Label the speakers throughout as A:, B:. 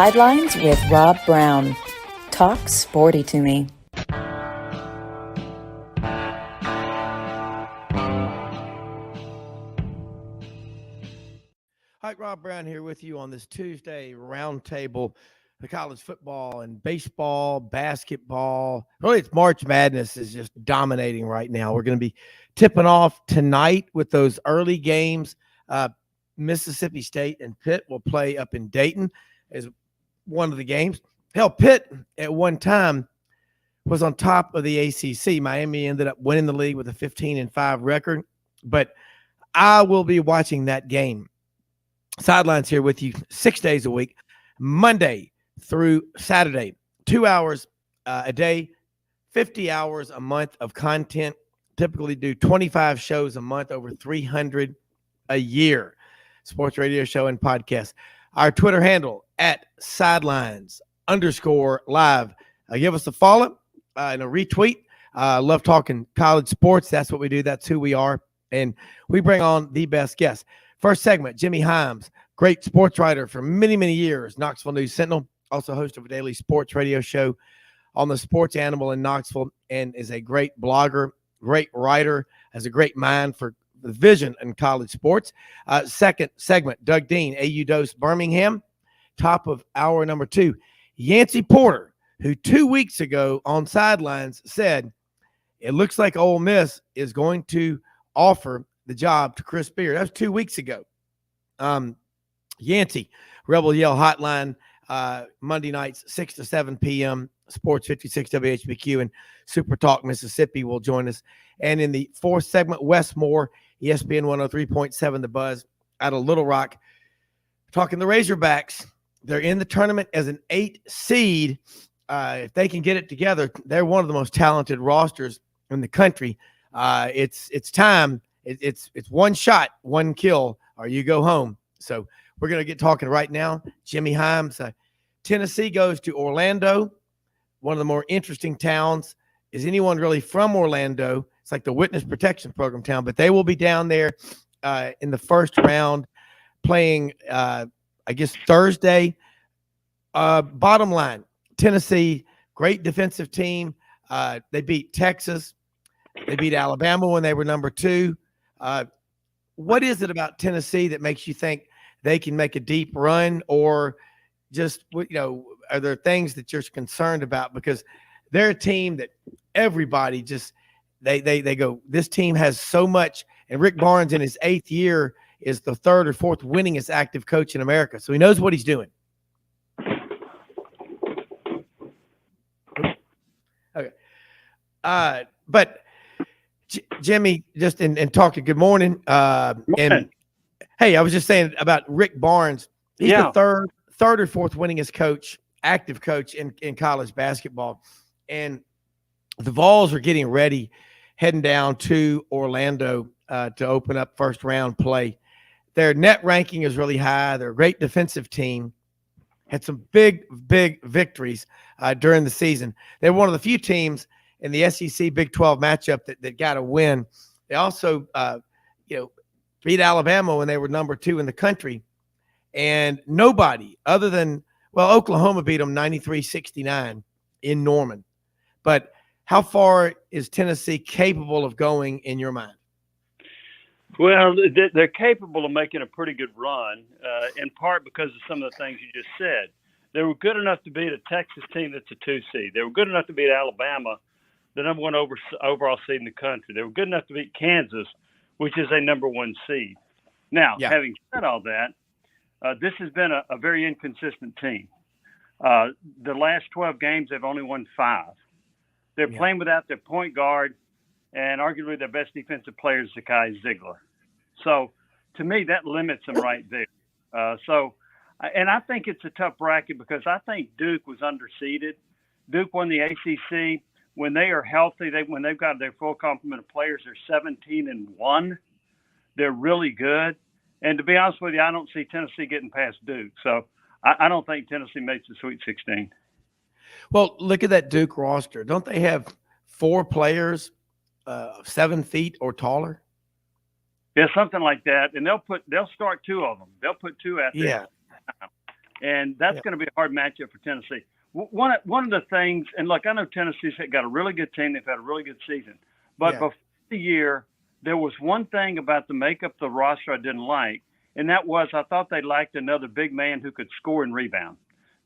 A: Sidelines with Rob Browne. Talk sporty to me.
B: Hi, Rob Browne here with you on this Tuesday roundtable. The college football and baseball, basketball. Really, it's March Madness is just dominating right now. We're going to be tipping off tonight with those early games. Mississippi State and Pitt will play up in Dayton as one of the games. Hell, Pitt at one time was on top of the ACC. Miami ended up winning the league with a 15-5 record. But I will be watching that game. Sidelines here with you 6 days a week, Monday through Saturday, 2 hours a day, 50 hours a month of content. Typically do 25 shows a month, over 300 a year. Sports radio show and podcast. Our Twitter handle at Sidelines_live. Give us a follow and a retweet. Love talking college sports. That's what we do. That's who we are. And we bring on the best guests. First segment, Jimmy Hyams, great sports writer for many, many years, Knoxville News Sentinel, also host of a daily sports radio show on the Sports Animal in Knoxville, and is a great blogger, great writer, has a great mind for the vision in college sports. Second segment, Doug Dean, AU Dose Birmingham, top of hour number 2. Yancy Porter, who 2 weeks ago on Sidelines said, it looks like Ole Miss is going to offer the job to Chris Beard. That was 2 weeks ago. Yancy, Rebel Yell Hotline, Monday nights, 6 to 7 p.m., Sports 56 WHBQ, and Super Talk Mississippi will join us. And in the fourth segment, Wess Moore, ESPN 103.7 The Buzz out of Little Rock, talking the Razorbacks. They're in the tournament as an 8 seed. If they can get it together, they're one of the most talented rosters in the country. It's time. It's one shot, one kill, or you go home. So we're going to get talking right now. Jimmy Hyams, Tennessee goes to Orlando, one of the more interesting towns. Is anyone really from Orlando? It's like the Witness Protection Program town, but they will be down there in the first round playing, I guess, Thursday. Bottom line, Tennessee, great defensive team. They beat Texas. They beat Alabama when they were number 2. What is it about Tennessee that makes you think they can make a deep run, or just, are there things that you're concerned about? Because they're a team that everybody just, they go, this team has so much. And Rick Barnes in his 8th year is the 3rd or 4th winningest active coach in America. So he knows what he's doing. Okay. But Jimmy, just and talking, good morning. And hey, I was just saying about Rick Barnes. He's the third or 4th winningest coach, active coach in college basketball. And the Vols are getting ready, heading down to Orlando to open up first round play. Their net ranking is really high. They're a great defensive team. Had some big victories during the season. They're one of the few teams in the SEC Big 12 matchup that got a win. They also, beat Alabama when they were number 2 in the country. And nobody other than, Oklahoma beat them 93-69 in Norman. But how far is Tennessee capable of going in your mind?
C: Well, they're capable of making a pretty good run, in part because of some of the things you just said. They were good enough to beat a Texas team that's a 2 seed. They were good enough to beat Alabama, the number 1 overall seed in the country. They were good enough to beat Kansas, which is a number 1 seed. Now, having said all that, this has been a very inconsistent team. The last 12 games, they've only won 5. They're playing without their point guard, and arguably their best defensive player is Zakai Ziegler. So, to me, that limits them right there. And I think it's a tough bracket because I think Duke was underseeded. Duke won the ACC. When they are healthy, when they've got their full complement of players, they're 17-1. They're really good. And to be honest with you, I don't see Tennessee getting past Duke. So I don't think Tennessee makes the Sweet 16.
B: Well, look at that Duke roster. Don't they have 4 players 7 feet or taller?
C: Yeah, something like that. And they'll start 2 of them. They'll put 2 out there.
B: Yeah.
C: And that's going to be a hard matchup for Tennessee. One of the things, and look, I know Tennessee's got a really good team. They've had a really good season. But before the year, there was one thing about the makeup of the roster I didn't like, and that was I thought they lacked another big man who could score and rebound.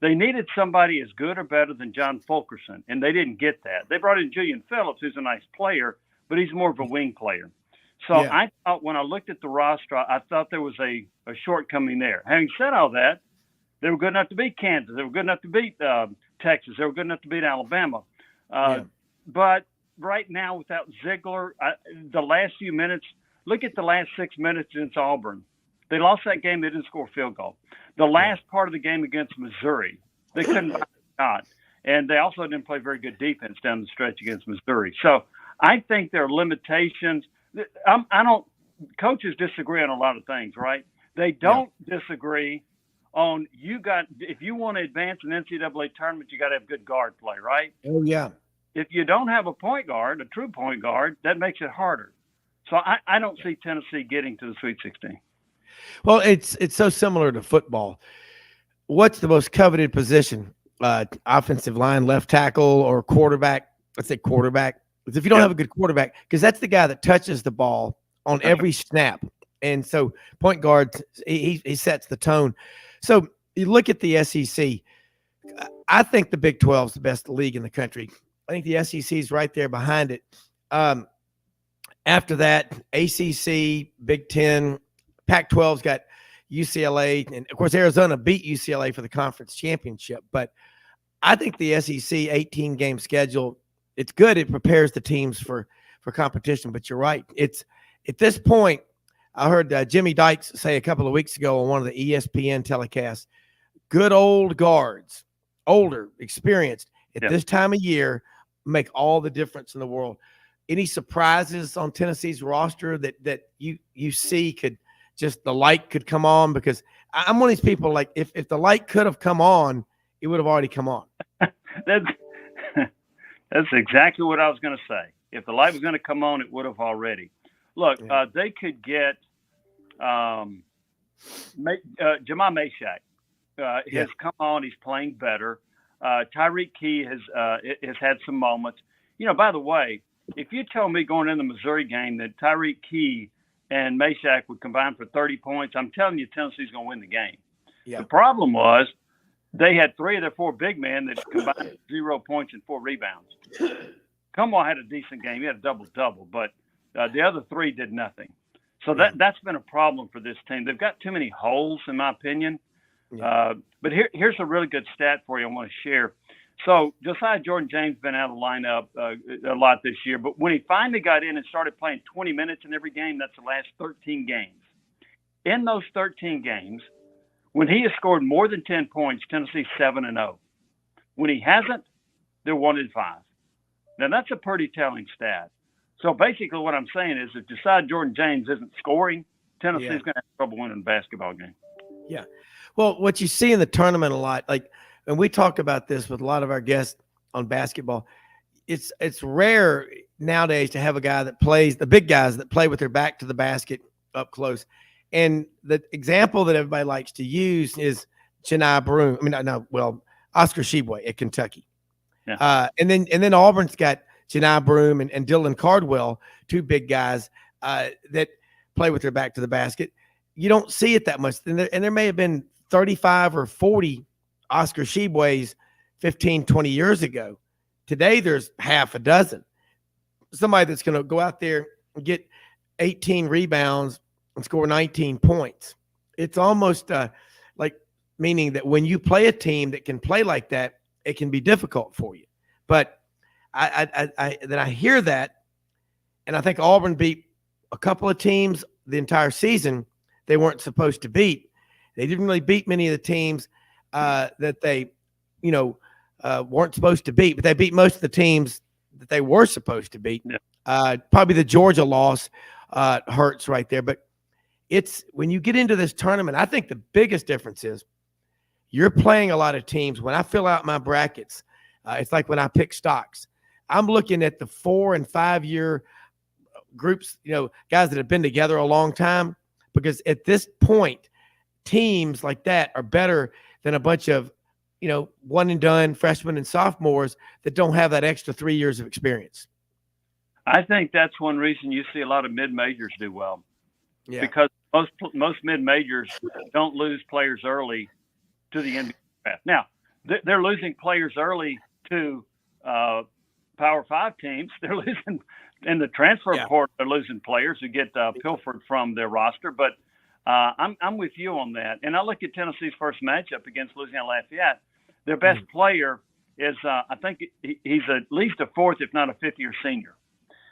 C: They needed somebody as good or better than John Fulkerson, and they didn't get that. They brought in Julian Phillips, who's a nice player, but he's more of a wing player. So I thought when I looked at the roster, I thought there was a shortcoming there. Having said all that, they were good enough to beat Kansas. They were good enough to beat Texas. They were good enough to beat Alabama. But right now, without Ziegler, the last few minutes, look at the last 6 minutes against Auburn. They lost that game. They didn't score a field goal. The last part of the game against Missouri, they couldn't buy a shot. And they also didn't play very good defense down the stretch against Missouri. So I think there are limitations. Coaches disagree on a lot of things, right? They don't disagree on if you want to advance an NCAA tournament, you got to have good guard play, right?
B: Oh, yeah.
C: If you don't have a point guard, a true point guard, that makes it harder. So I don't see Tennessee getting to the Sweet 16.
B: Well, it's so similar to football. What's the most coveted position? Offensive line, left tackle, or quarterback? Let's say quarterback. Because if you don't have a good quarterback, because that's the guy that touches the ball on every snap. And so point guard, he sets the tone. So you look at the SEC. I think the Big 12 is the best league in the country. I think the SEC is right there behind it. After that, ACC, Big 10, Pac-12's got UCLA. And, of course, Arizona beat UCLA for the conference championship. But I think the SEC 18-game schedule, it's good. It prepares the teams for competition. But you're right. It's at this point, I heard Jimmy Dykes say a couple of weeks ago on one of the ESPN telecasts, good old guards, older, experienced, at this time of year, make all the difference in the world. Any surprises on Tennessee's roster that you see could just the light could come on? Because I'm one of these people, like, if the light could have come on, it would have already come on.
C: That's exactly what I was going to say. If the light was going to come on, it would have already. Look, they could get Jamal Meshack has come on. He's playing better. Tyreek Key has had some moments. You know, by the way, if you told me going in the Missouri game that Tyreek Key and Meshack would combine for 30 points, I'm telling you Tennessee's going to win the game. Yeah. The problem was they had 3 of their 4 big men that combined 0 points and 4 rebounds. Cumwell had a decent game. He had a double-double, but the other 3 did nothing. So that's been a problem for this team. They've got too many holes, in my opinion. But here's a really good stat for you I want to share. So Josiah Jordan-James been out of the lineup a lot this year, but when he finally got in and started playing 20 minutes in every game, that's the last 13 games. In those 13 games, when he has scored more than 10 points, Tennessee's 7-0. When he hasn't, they're 1-5. Now that's a pretty telling stat. So basically what I'm saying is if Josiah Jordan-James isn't scoring, Tennessee's going to have trouble winning a basketball game. Yeah.
B: Well, what you see in the tournament a lot, like, and we talk about this with a lot of our guests on basketball, it's rare nowadays to have a guy that plays, the big guys that play with their back to the basket up close. And the example that everybody likes to use is Oscar Tshiebwe at Kentucky. Yeah. And then Auburn's got Janai Broome and Dylan Cardwell, 2 big guys that play with their back to the basket. You don't see it that much. And there may have been 35 or 40 Oscar Tshiebwe's 15, 20 years ago. Today, there's half a dozen. Somebody that's going to go out there and get 18 rebounds and score 19 points. It's almost like meaning that when you play a team that can play like that, it can be difficult for you. But I hear that, and I think Auburn beat a couple of teams the entire season they weren't supposed to beat. They didn't really beat many of the teams that they, weren't supposed to beat, but they beat most of the teams that they were supposed to beat. Yeah. Probably the Georgia loss hurts right there. But it's when you get into this tournament, I think the biggest difference is you're playing a lot of teams. When I fill out my brackets, it's like when I pick stocks. I'm looking at the 4 and 5 year groups, guys that have been together a long time, because at this point, teams like that are better than a bunch of, one and done freshmen and sophomores that don't have that extra 3 years of experience.
C: I think that's one reason you see a lot of mid-majors do well.
B: Yeah.
C: Because most mid-majors don't lose players early to the NBA draft. Now, they're losing players early to Power 5 teams. They're losing in the transfer portal. They're losing players who get pilfered from their roster. But I'm with you on that. And I look at Tennessee's first matchup against Louisiana Lafayette. Their best player is, I think he's at least a fourth, if not a fifth-year senior.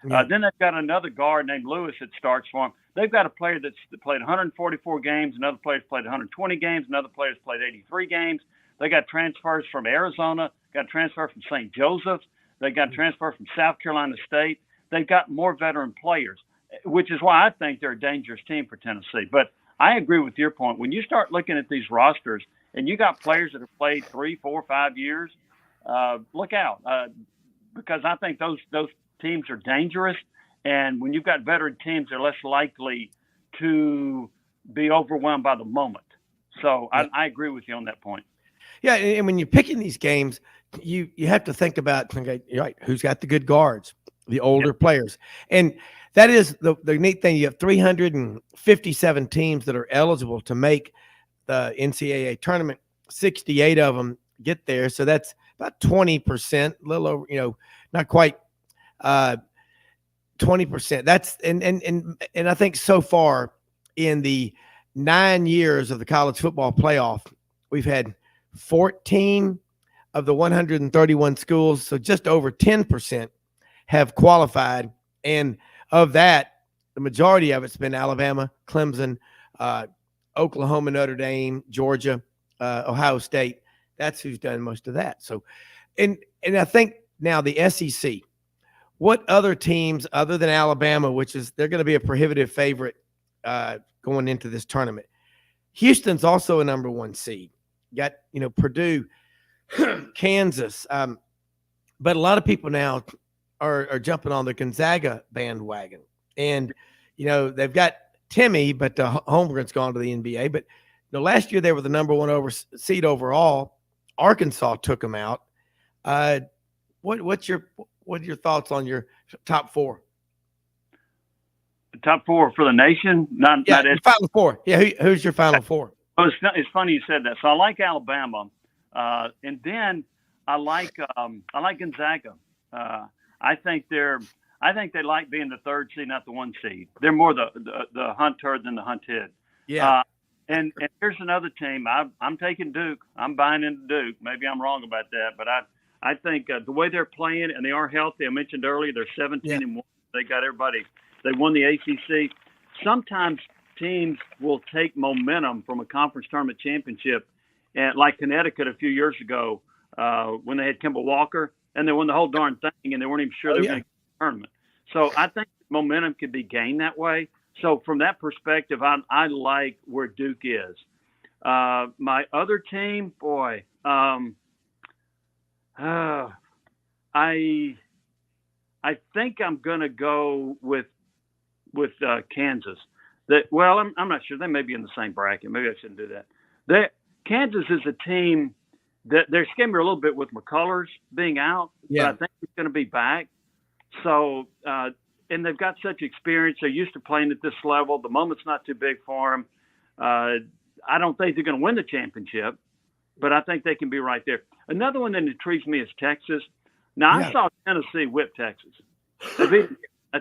C: Then they've got another guard named Lewis that starts for them. They've got a player that's played 144 games, another player's played 120 games, another player's played 83 games. They got transfers from Arizona, got transfer from St. Joseph's. They got transfer from South Carolina State. They've got more veteran players, which is why I think they're a dangerous team for Tennessee. But I agree with your point. When you start looking at these rosters and you got players that have played 3, 4, 5 years, look out, because I think those teams are dangerous. And when you've got veteran teams, they're less likely to be overwhelmed by the moment. So I agree with you on that point.
B: Yeah, and when you're picking these games, you have to think about, okay, right, who's got the good guards, the older players. And that is the neat thing. You have 357 teams that are eligible to make the NCAA tournament. 68 of them get there. So that's about 20%, a little over, not quite 20%. That's and I think so far in the 9 years of the college football playoff, we've had 14 of the 131 schools, so just over 10% have qualified. And of that, the majority of it's been Alabama, Clemson, Oklahoma, Notre Dame, Georgia, Ohio State. That's who's done most of that. So, and I think now the SEC, what other teams other than Alabama, which is they're going to be a prohibitive favorite going into this tournament. Houston's also a number 1 seed. Got, Purdue, Kansas. But a lot of people now are jumping on the Gonzaga bandwagon. And, they've got Timmy, but Holmgren's gone to the NBA. But last year they were the number 1 seed overall. Arkansas took them out. What are your thoughts on your top 4?
C: The top 4 for the nation? Not
B: Final 4. Yeah, who's your Final 4?
C: Oh, it's funny you said that. So I like Alabama, and then I like Gonzaga. I think they like being the 3rd seed, not the 1 seed. They're more the hunter than the hunted.
B: Yeah.
C: And here's another team. I'm taking Duke. I'm buying into Duke. Maybe I'm wrong about that, but I think the way they're playing, and they are healthy. I mentioned earlier they're 17-1. They got everybody. They won the ACC. Sometimes teams will take momentum from a conference tournament championship, and like Connecticut a few years ago when they had Kemba Walker, and they won the whole darn thing, and they weren't even sure they were going to get the tournament. So I think momentum could be gained that way. So from that perspective, I like where Duke is. My other team, boy, I think I'm going to go with Kansas. I'm not sure. They may be in the same bracket. Maybe I shouldn't do that. Kansas is a team that they're scaring me a little bit with McCullers being out, but I think he's going to be back. So, and they've got such experience. They're used to playing at this level. The moment's not too big for them. I don't think they're going to win the championship, but I think they can be right there. Another one that intrigues me is Texas. Now, I saw Tennessee whip Texas.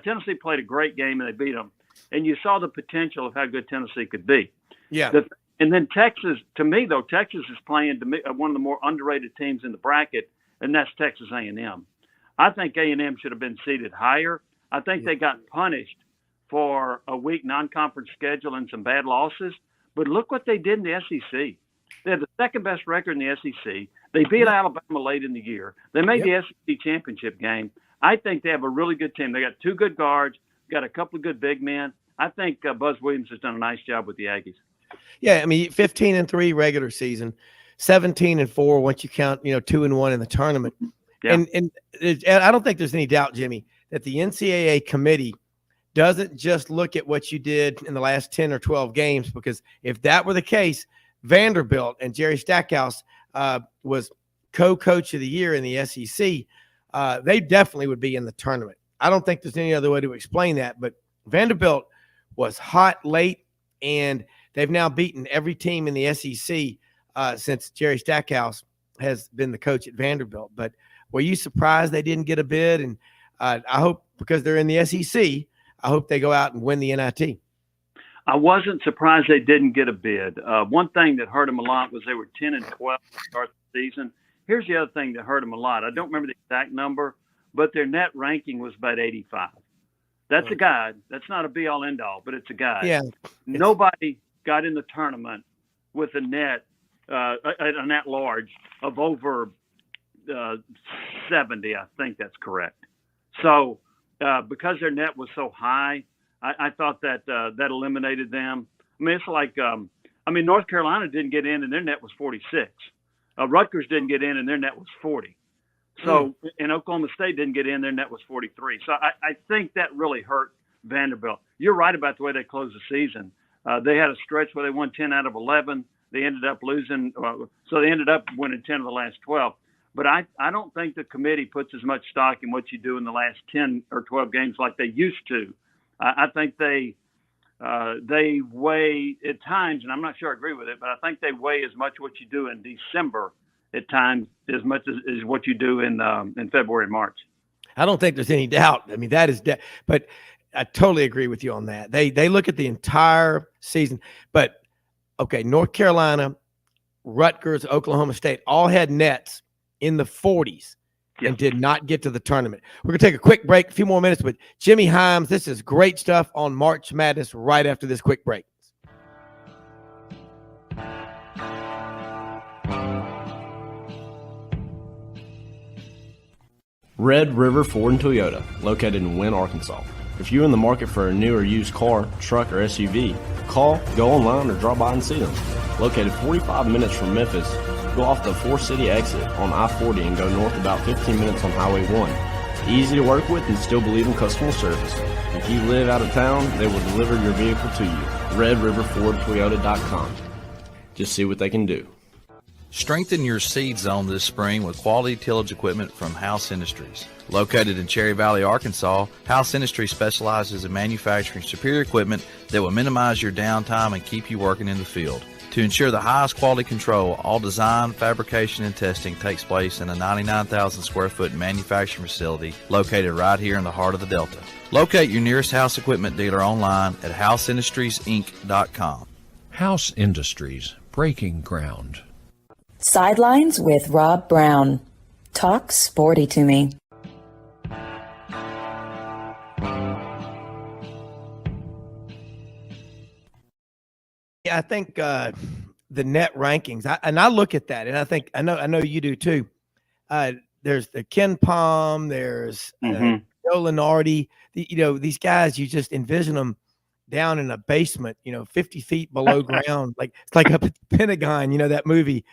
C: Tennessee played a great game, and they beat them. And you saw the potential of how good Tennessee could be.
B: Yeah.
C: And then Texas, to me, though, Texas is playing one of the more underrated teams in the bracket, and that's Texas A&M. I think A&M should have been seeded higher. I think they got punished for a weak non-conference schedule and some bad losses. But look what they did in the SEC. They had the second-best record in the SEC. They beat Alabama late in the year. They made the SEC championship game. I think they have a really good team. They got 2 good guards, got a couple of good big men. I think Buzz Williams has done a nice job with the Aggies.
B: Yeah, I mean, 15-3 regular season, 17-4 once you count, 2-1 in the tournament. Yeah. And I don't think there's any doubt, Jimmy, that the NCAA committee doesn't just look at what you did in the last 10 or 12 games, because if that were the case, Vanderbilt and Jerry Stackhouse was co-coach of the year in the SEC, they definitely would be in the tournament. I don't think there's any other way to explain that, but Vanderbilt was hot late, and they've now beaten every team in the SEC since Jerry Stackhouse has been the coach at Vanderbilt. But were you surprised they didn't get a bid? And I hope, because they're in the SEC, I hope they go out and win the NIT.
C: I wasn't surprised they didn't get a bid. One thing that hurt them a lot was they were 10-12 to start the season. Here's the other thing that hurt them a lot. I don't remember the exact number, but their net ranking was about 85. That's a guide. That's not a be-all, end-all, but it's a guide.
B: Yeah.
C: Nobody got in the tournament with a net large of over 70. I think that's correct. So because their net was so high, I thought that that eliminated them. I mean, it's like, North Carolina didn't get in and their net was 46. Rutgers didn't get in and their net was 40. So, and Oklahoma State didn't get in, their net was 43. So I think that really hurt Vanderbilt. You're right about the way they closed the season. They had a stretch where they won 10 out of 11. They ended up losing. So they ended up winning 10 of the last 12. But I don't think the committee puts as much stock in what you do in the last 10 or 12 games like they used to. I think they weigh at times, and I'm not sure I agree with it, but I think they weigh as much what you do in December at times as much as what you do in February and March.
B: I don't think there's any doubt. I mean, that is but I totally agree with you on that. They look at the entire season. But okay, North Carolina, Rutgers, Oklahoma State all had nets in the 40s. And did not get to the tournament. We're going to take a quick break, a few more minutes with Jimmy Hyams. This is great stuff on March Madness right after this quick break.
D: Red River Ford and Toyota, located in Wynne, Arkansas. If you're in the market for a new or used car, truck, or SUV, call, go online, or drop by and see them. Located 45 minutes from Memphis, go off the 4-city exit on I-40 and go north about 15 minutes on Highway 1. Easy to work with and still believe in customer service. If you live out of town, they will deliver your vehicle to you. RedRiverFordToyota.com. Just see what they can do.
E: Strengthen your seed zone this spring with quality tillage equipment from House Industries. Located in Cherry Valley, Arkansas, House Industries specializes in manufacturing superior equipment that will minimize your downtime and keep you working in the field. To ensure the highest quality control, all design, fabrication, and testing takes place in a 99,000 square foot manufacturing facility located right here in the heart of the Delta. Locate your nearest House equipment dealer online at houseindustriesinc.com.
F: House Industries, breaking ground.
A: Sidelines with Rob Browne. Talk sporty to me.
B: Yeah, I think the net rankings, I look at that, and I think I know you do too. There's the Ken Palm, there's Joe Lenardi. These guys, you just envision them down in a basement, 50 feet below ground, like it's like up at the Pentagon. That movie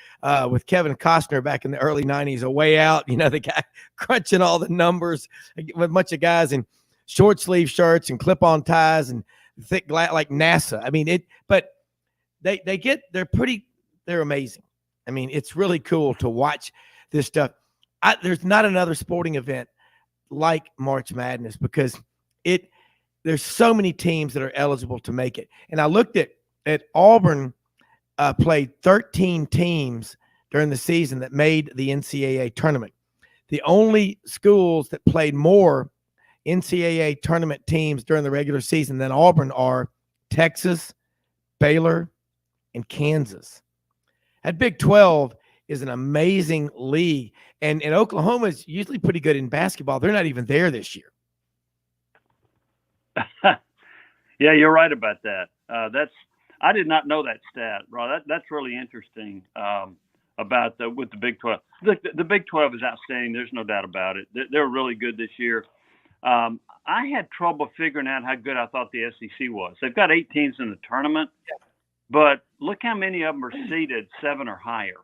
B: with Kevin Costner back in the early '90s, A Way Out. The guy crunching all the numbers with a bunch of guys in short sleeve shirts and clip-on ties and thick glass, like NASA. I mean but. They're amazing. I mean, it's really cool to watch this stuff. There's not another sporting event like March Madness because there's so many teams that are eligible to make it. And I looked at Auburn played 13 teams during the season that made the NCAA tournament. The only schools that played more NCAA tournament teams during the regular season than Auburn are Texas, Baylor, and Kansas. That Big 12 is an amazing league. And Oklahoma is usually pretty good in basketball. They're not even there this year.
C: Yeah, you're right about that. I did not know that stat, Rob. That's really interesting about with the Big 12. The Big 12 is outstanding. There's no doubt about it. They're really good this year. I had trouble figuring out how good I thought the SEC was. They've got 8 teams in the tournament. Yeah. But look how many of them are seeded 7 or higher.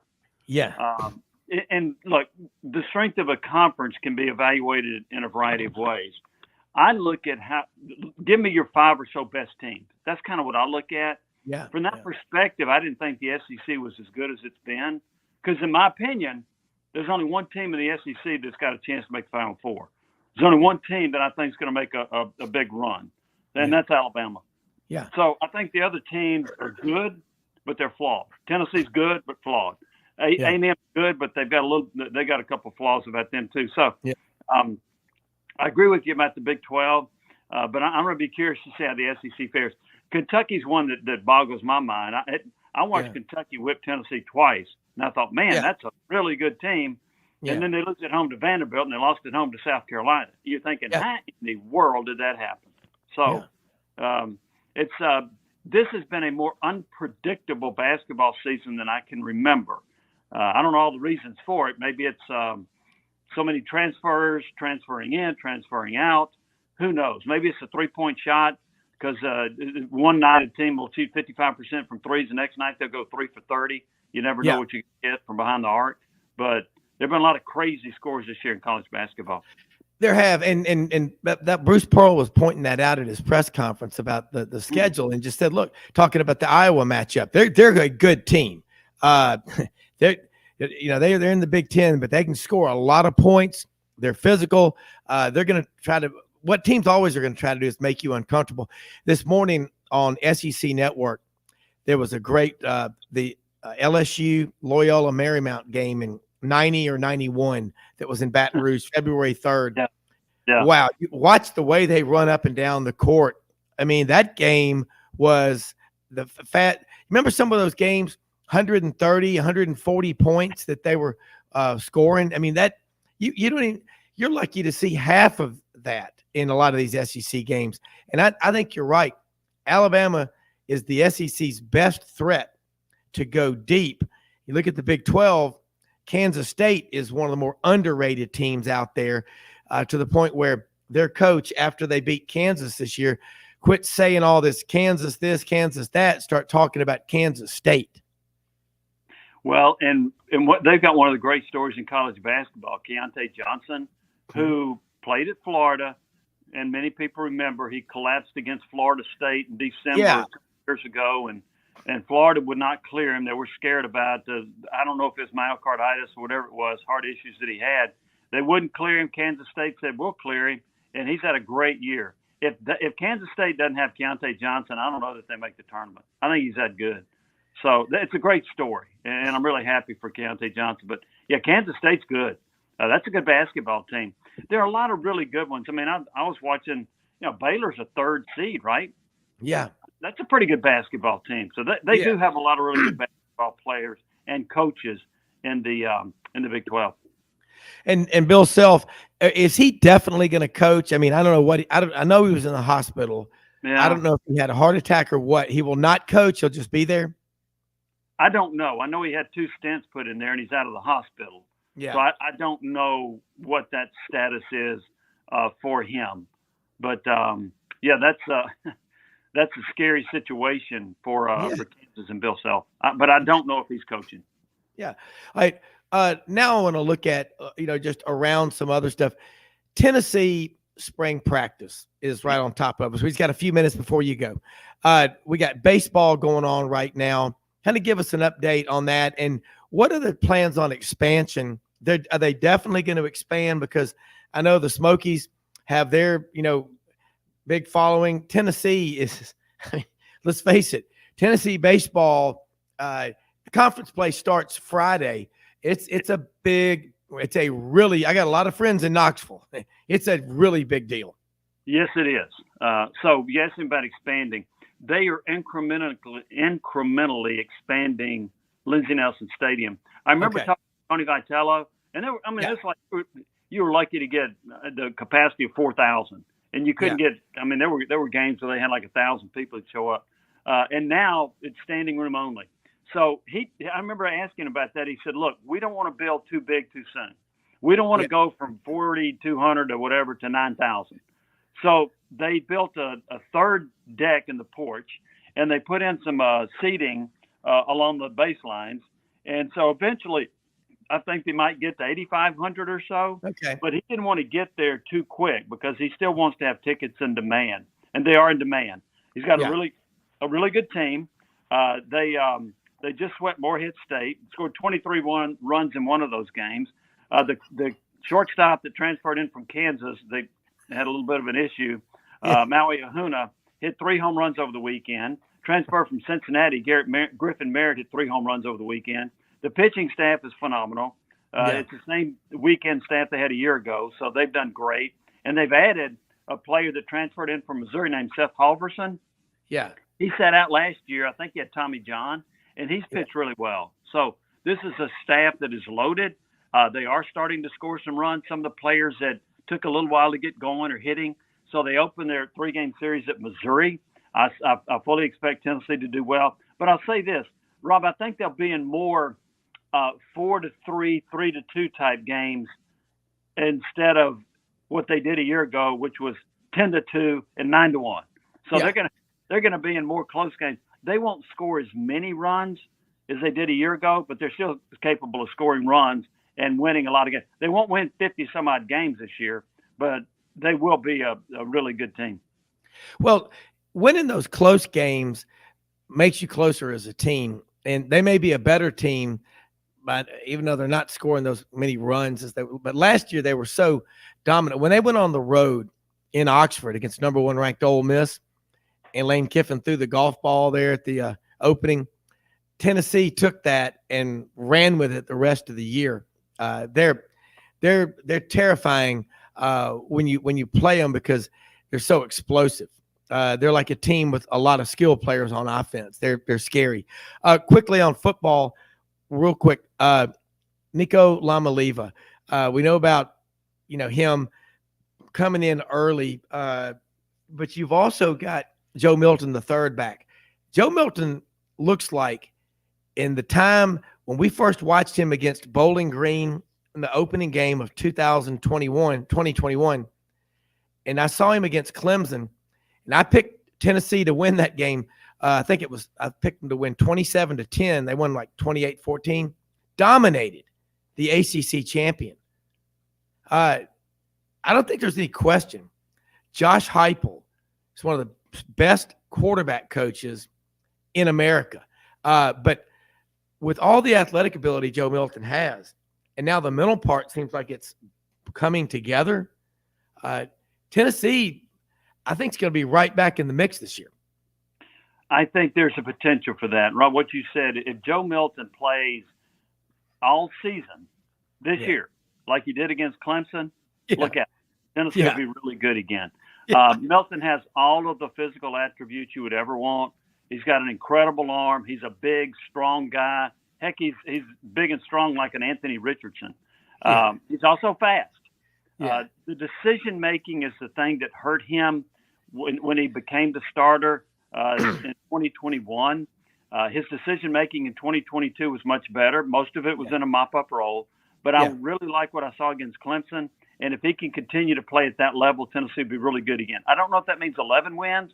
C: Yeah. And look, the strength of a conference can be evaluated in a variety of ways. I look at give me your 5 or so best teams. That's kind of what I look at.
B: Yeah.
C: from that
B: Yeah.
C: perspective, I didn't think the SEC was as good as it's been. Because in my opinion, there's only one team in the SEC that's got a chance to make the Final Four. There's only one team that I think is going to make a big run, and that's Alabama.
B: Yeah.
C: So I think the other teams are good, but they're flawed. Tennessee's good, but flawed. A&M's good, but they got a couple of flaws about them too. So I agree with you about the Big 12, but I'm going to be curious to see how the SEC fares. Kentucky's one that boggles my mind. I watched Kentucky whip Tennessee twice, and I thought, man, that's a really good team.
B: Yeah.
C: And then they lost at home to Vanderbilt, and they lost at home to South Carolina. You're thinking, how in the world did that happen? So this has been a more unpredictable basketball season than I can remember. I don't know all the reasons for it. Maybe it's so many transfers, transferring in, transferring out. Who knows? Maybe it's a three-point shot because one night a team will shoot 55% from threes. The next night they'll go 3 for 30. You never know what you get from behind the arc. But there have been a lot of crazy scores this year in college basketball.
B: There have, and that Bruce Pearl was pointing that out at his press conference about the schedule, and just said, look, talking about the Iowa matchup, they're a good team. They're in the Big Ten, but they can score a lot of points. They're physical. They're going to try to. What teams always are going to try to do is make you uncomfortable. This morning on SEC Network, there was a great the LSU Loyola Marymount game in 90 or 91 that was in Baton Rouge, February 3rd.
C: Yeah.
B: Wow. You watch the way they run up and down the court. I mean, that game was remember some of those games, 130, 140 points that they were scoring. I mean, that you don't even, you're lucky to see half of that in a lot of these SEC games. And I think you're right. Alabama is the SEC's best threat to go deep. You look at the Big 12, Kansas State is one of the more underrated teams out there to the point where their coach, after they beat Kansas this year, quit saying all this, Kansas this, Kansas that, start talking about Kansas State.
C: Well, and what they've got one of the great stories in college basketball, Keontae Johnson, who played at Florida, and many people remember he collapsed against Florida State in December years ago, and Florida would not clear him. They were scared about I don't know if it's myocarditis or whatever it was, heart issues that he had. They wouldn't clear him. Kansas State said, we'll clear him, and he's had a great year. If Kansas State doesn't have Keontae Johnson, I don't know that they make the tournament. I think he's that good. So it's a great story, and I'm really happy for Keontae Johnson. But, yeah, Kansas State's good. That's a good basketball team. There are a lot of really good ones. I mean, I was watching, Baylor's a third seed, right?
B: Yeah.
C: That's a pretty good basketball team. So they do have a lot of really good basketball players and coaches in the Big 12.
B: And Bill Self, is he definitely going to coach? I mean, I don't know I know he was in the hospital. Yeah. I don't know if he had a heart attack or what. He will not coach. He'll just be there.
C: I don't know. I know he had 2 stents put in there, and he's out of the hospital. Yeah. So I don't know what that status is for him. But that's a scary situation for Kansas and Bill Self. But I don't know if he's coaching.
B: Yeah. All right. Now I want to look at just around some other stuff. Tennessee spring practice is right on top of us. We've got a few minutes before you go. We got baseball going on right now. Kind of give us an update on that. And what are the plans on expansion? Are they definitely going to expand? Because I know the Smokies have their, big following. Tennessee is, let's face it, Tennessee baseball, conference play starts Friday. I got a lot of friends in Knoxville. It's a really big deal.
C: Yes, it is. So you asked me about expanding. They are incrementally expanding Lindsey Nelson Stadium. I remember talking to Tony Vitello, and it's like you were lucky to get the capacity of 4,000, and you couldn't get. I mean, there were games where they had like 1,000 people that show up, and now it's standing room only. So I remember asking about that. He said, "Look, we don't want to build too big too soon. We don't want to go from 4,200 or whatever to 9,000." So they built a third deck in the porch, and they put in some seating along the baselines. And so eventually, I think they might get to 8,500 or so.
B: Okay.
C: But he didn't want to get there too quick because he still wants to have tickets in demand, and they are in demand. He's got a really good team. They just swept Morehead State, scored 23 runs in one of those games. The shortstop that transferred in from Kansas, they had a little bit of an issue. Maui Ahuna hit 3 home runs over the weekend. Transfer from Cincinnati, Griffin Merritt hit 3 home runs over the weekend. The pitching staff is phenomenal. It's the same weekend staff they had a year ago, so they've done great. And they've added a player that transferred in from Missouri named Seth Halverson.
B: Yeah.
C: He sat out last year. I think he had Tommy John, and he's pitched really well. So this is a staff that is loaded. They are starting to score some runs. Some of the players that took a little while to get going are hitting. So they opened their 3-game series at Missouri. I fully expect Tennessee to do well. But I'll say this, Rob, I think they'll be in more 4-3, 3-2 type games instead of what they did a year ago, which was 10-2 and 9-1. So they're gonna be in more close games. They won't score as many runs as they did a year ago, but they're still capable of scoring runs and winning a lot of games. They won't win 50 some odd games this year, but they will be a really good team.
B: Well, winning those close games makes you closer as a team, and they may be a better team, but even though they're not scoring those many runs as but last year they were so dominant. When they went on the road in Oxford against number 1 ranked Ole Miss, and Lane Kiffin threw the golf ball there at the opening, Tennessee took that and ran with it the rest of the year. They're terrifying when you play them because they're so explosive. They're like a team with a lot of skill players on offense. They're scary. Quickly on football, real quick. Nico Lamaliva. We know about him coming in early, but you've also got Joe Milton, the third back. Joe Milton looks like in the time when we first watched him against Bowling Green in the opening game of 2021, and I saw him against Clemson, and I picked Tennessee to win that game. I picked them to win 27-10. They won like 28-14. Dominated the ACC champion. I don't think there's any question. Josh Heupel is one of the best quarterback coaches in America. But with all the athletic ability Joe Milton has, and now the mental part seems like it's coming together, Tennessee, I think, is going to be right back in the mix this year.
C: I think there's a potential for that. Rob, what you said, if Joe Milton plays all season this year, like he did against Clemson, look at it. Tennessee will be really good again. Milton has all of the physical attributes you would ever want. He's got an incredible arm. He's a big, strong guy. Heck, he's big and strong like an Anthony Richardson. He's also fast. The decision-making is the thing that hurt him when he became the starter in 2021. His decision-making in 2022 was much better. Most of it was in a mop-up role. But I really like what I saw against Clemson. And if he can continue to play at that level, Tennessee will be really good again. I don't know if that means 11 wins.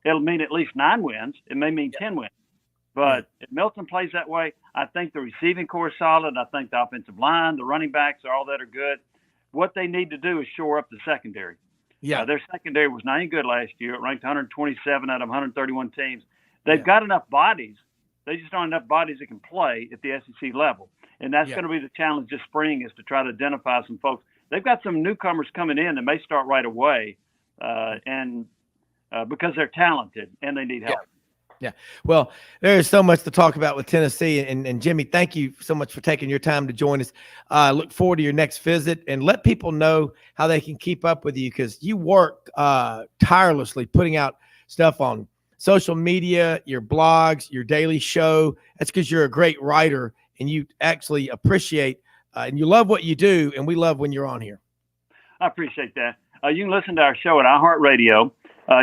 C: It'll mean at least 9 wins. It may mean 10 wins. But if Milton plays that way, I think the receiving core is solid. I think the offensive line, the running backs, all that are good. What they need to do is shore up the secondary. Their secondary was not any good last year. It ranked 127 out of 131 teams. They've got enough bodies. They just don't have enough bodies that can play at the SEC level. And that's going to be the challenge this spring, is to try to identify some folks. They've got some newcomers coming in that may start right away, and because they're talented and they need help.
B: Yeah. Well, there is so much to talk about with Tennessee. And Jimmy, thank you so much for taking your time to join us. Look forward to your next visit, and let people know how they can keep up with you, because you work tirelessly putting out stuff on social media, your blogs, your daily show. That's because you're a great writer and you actually appreciate and you love what you do, and we love when you're on here.
C: I appreciate that. You can listen to our show at iHeartRadio.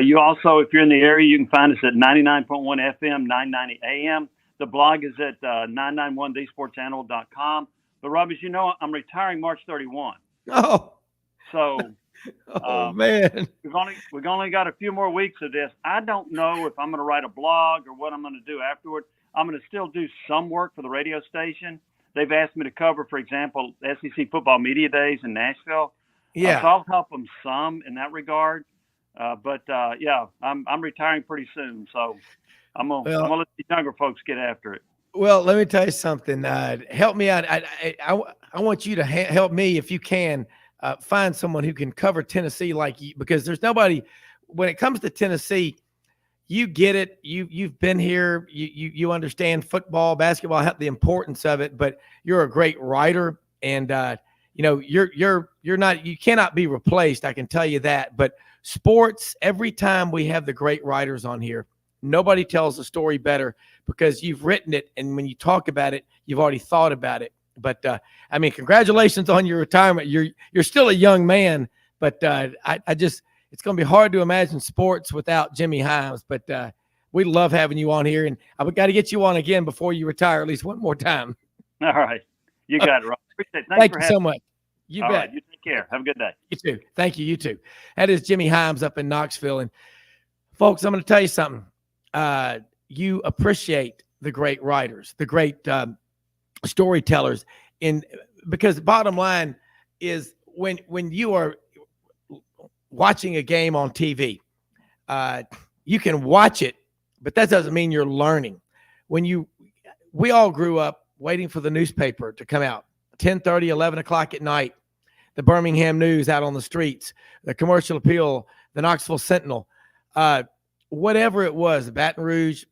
C: You also, if you're in the area, you can find us at 99.1 FM, 990 AM. The blog is at 991thesportsanimal.com. But, Rob, as you know, I'm retiring March 31.
B: Oh.
C: So,
B: man.
C: We've only got a few more weeks of this. I don't know if I'm going to write a blog or what I'm going to do afterward. I'm going to still do some work for the radio station. They've asked me to cover, for example, SEC Football Media Days in Nashville. So I'll help them some in that regard. But I'm retiring pretty soon. So I'm gonna let the younger folks get after it.
B: Well, let me tell you something. Help me out. I want you to help me if you can find someone who can cover Tennessee like you, because there's nobody. When it comes to Tennessee, you get it. You've been here. You understand football, basketball, the importance of it. But you're a great writer, and you're not. You cannot be replaced. I can tell you that. But sports, every time we have the great writers on here, nobody tells the story better because you've written it, and when you talk about it, you've already thought about it. But congratulations on your retirement. You're still a young man, but it's going to be hard to imagine sports without Jimmy Hyams. But we love having you on here, and I've got to get you on again before you retire at least one more time.
C: All right, you got it, Rob. Appreciate it.
B: Thank you so much. You
C: bet.
B: bet.
C: Right, you take care. Have a good day.
B: You too. Thank you. You too. That is Jimmy Hyams up in Knoxville, and folks, I'm going to tell you something. You appreciate the great writers, the great storytellers, because the bottom line is when you are watching a game on TV, you can watch it, but that doesn't mean you're learning. We all grew up waiting for the newspaper to come out, 10:30, 11 o'clock at night, the Birmingham News out on the streets, the Commercial Appeal, the Knoxville Sentinel, whatever it was, the Baton Rouge,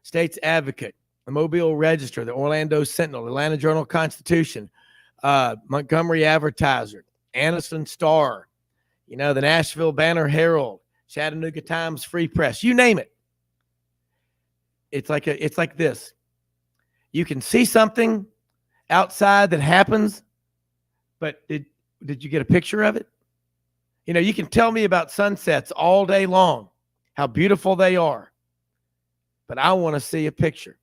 B: State's Advocate, the Mobile Register, the Orlando Sentinel, the Atlanta Journal-Constitution, Montgomery Advertiser, Anniston Star, the Nashville Banner Herald, Chattanooga Times Free Press, you name it. It's like this. You can see something outside that happens, but did you get a picture of it? You can tell me about sunsets all day long, how beautiful they are, but I want to see a picture.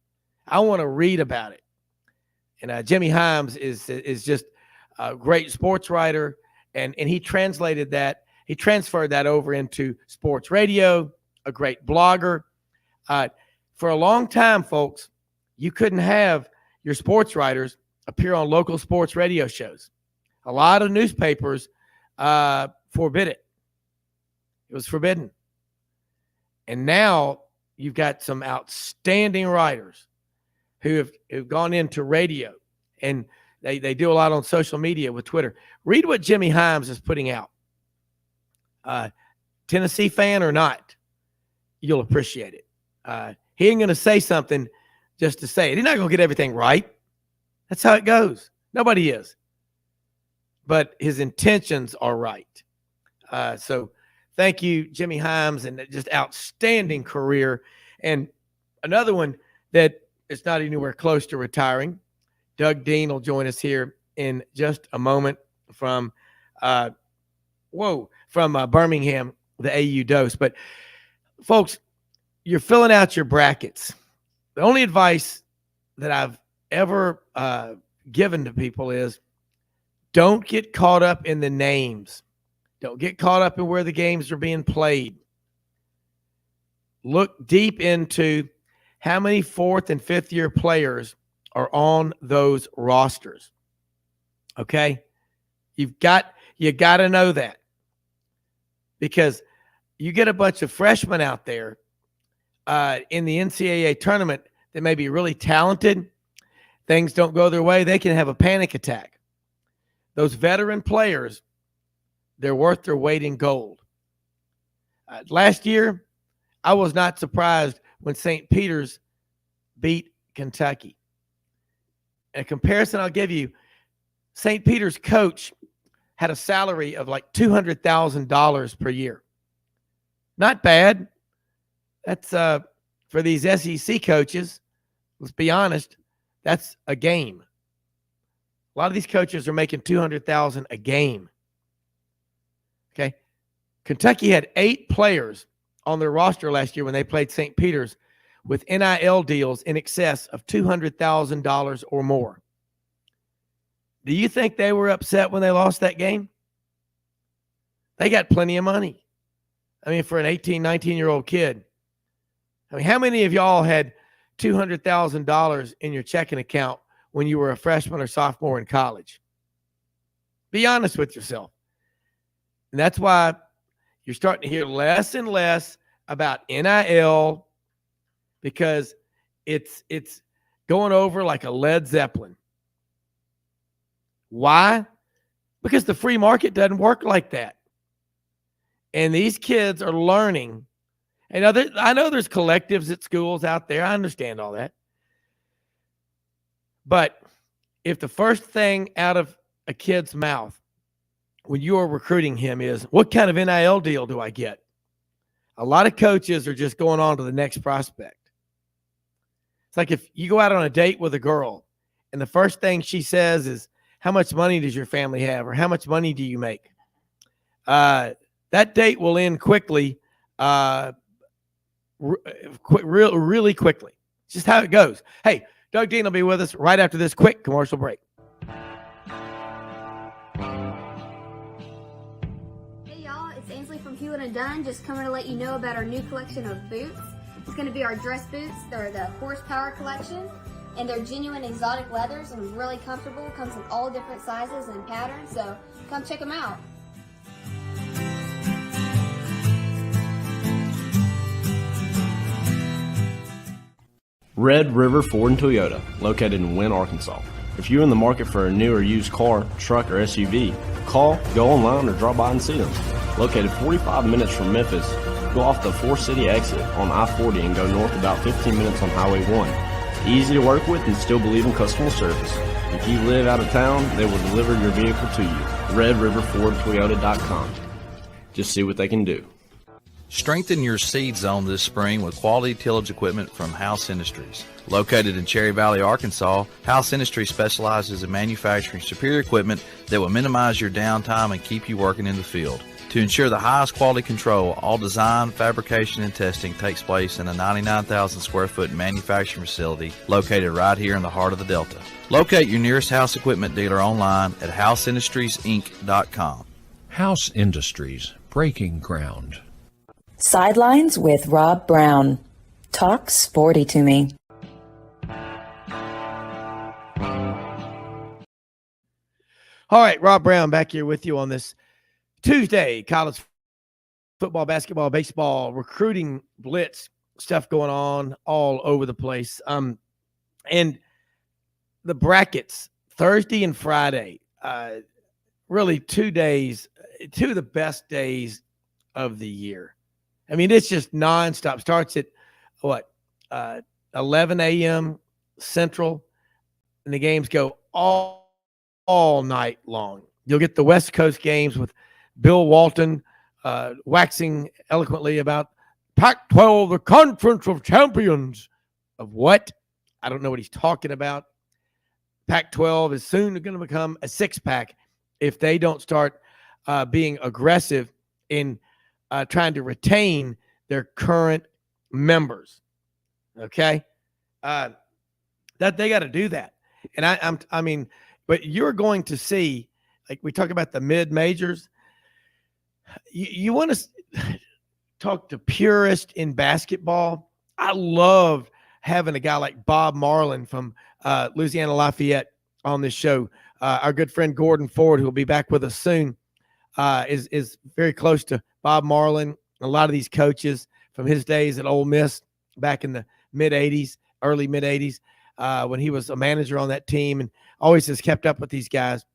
B: I want to read about it. And Jimmy Hyams is just a great sports writer, and he translated that. He transferred that over into sports radio, a great blogger. For a long time, folks, you couldn't have your sports writers appear on local sports radio shows. A lot of newspapers forbid it. It was forbidden. And now you've got some outstanding writers who have gone into radio, and they do a lot on social media with Twitter. Read what Jimmy Hyams is putting out. Tennessee fan or not, you'll appreciate it. He ain't going to say something just to say it. He's not going to get everything right. That's how it goes. Nobody is. But his intentions are right. So thank you, Jimmy Hyams, and just outstanding career. And another one that is not anywhere close to retiring, Doug Dean will join us here in just a moment from Birmingham, the AU Dose. But folks, you're filling out your brackets. The only advice that I've ever given to people is don't get caught up in the names. Don't get caught up in where the games are being played. Look deep into how many 4th and 5th year players are on those rosters. Okay? You got to know that, because you get a bunch of freshmen out there in the NCAA tournament that may be really talented. Things don't go their way. They can have a panic attack. Those veteran players, they're worth their weight in gold. Last year, I was not surprised when St. Peter's beat Kentucky. In a comparison I'll give you, St. Peter's coach had a salary of like $200,000 per year. Not bad. That's for these SEC coaches, let's be honest, that's a game. A lot of these coaches are making $200,000 a game. Okay. Kentucky had 8 players on their roster last year when they played St. Peter's with NIL deals in excess of $200,000 or more. Do you think they were upset when they lost that game? They got plenty of money. I mean, for an 18, 19-year-old kid. I mean, how many of y'all had $200,000 in your checking account when you were a freshman or sophomore in college? Be honest with yourself. And that's why you're starting to hear less and less about NIL, because it's going over like a Led Zeppelin. Why? Because the free market doesn't work like that. And these kids are learning. And I know there's collectives at schools out there. I understand all that. But if the first thing out of a kid's mouth when you are recruiting him is, what kind of NIL deal do I get? A lot of coaches are just going on to the next prospect. It's like if you go out on a date with a girl and the first thing she says is, how much money does your family have? Or how much money do you make? That date will end quickly, really quickly. It's just how it goes. Hey, Doug Dean will be with us right after this quick commercial break.
G: Hey y'all, it's Ainsley from Hewlett & Dunn, just coming to let you know about our new collection of boots. It's going to be our dress boots. They're the Horsepower collection, and they're genuine exotic leathers and really comfortable. Comes in all different sizes and patterns, so come check them out.
D: Red River Ford and Toyota, located in Wynne, Arkansas. If you're in the market for a new or used car, truck, or SUV, call, go online, or drop by and see them. Located 45 minutes from Memphis, go off the 4-city exit on I-40 and go north about 15 minutes on Highway 1. Easy to work with and still believe in customer service. If you live out of town, they will deliver your vehicle to you. RedRiverFordToyota.com. Just see what they can do.
E: Strengthen your seed zone this spring with quality tillage equipment from House Industries. Located in Cherry Valley, Arkansas, House Industries specializes in manufacturing superior equipment that will minimize your downtime and keep you working in the field. To ensure the highest quality control, all design, fabrication, and testing takes place in a 99,000 square foot manufacturing facility located right here in the heart of the Delta. Locate your nearest House equipment dealer online at houseindustriesinc.com.
F: House Industries, breaking ground.
A: Sidelines with Rob Browne. Talk sporty to me.
B: All right, Rob Browne back here with you on this Tuesday. College football, basketball, baseball, recruiting blitz stuff going on all over the place. And the brackets, Thursday and Friday, really 2 days, two of the best days of the year. I mean, it's just nonstop. Starts at 11 a.m. Central, and the games go all night long. You'll get the West Coast games with Bill Walton waxing eloquently about Pac-12, the Conference of Champions. Of what? I don't know what he's talking about. Pac-12 is soon going to become a six-pack if they don't start being aggressive in trying to retain their current members. Okay, that they got to do that, and I mean, but you're going to see, like we talk about the mid majors. You want to talk to purists in basketball. I love having a guy like Bob Marlin from Louisiana Lafayette on this show. Our good friend Gordon Ford, who will be back with us soon, is very close to Bob Marlin. A lot of these coaches from his days at Ole Miss back in the mid-'80s, early mid-'80s, when he was a manager on that team, and always has kept up with these guys.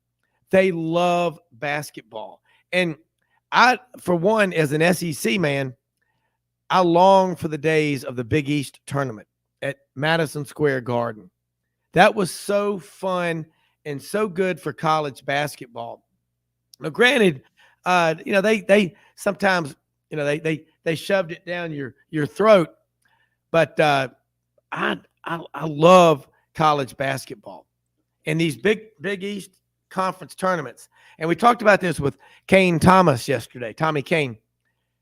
B: They love basketball. And I, for one, as an SEC man, I long for the days of the Big East tournament at Madison Square Garden. That was so fun and so good for college basketball. Now, granted, they sometimes, they shoved it down your throat, but I love college basketball and these Big East conference tournaments. And we talked about this with Kane Thomas yesterday, Tommy Kane.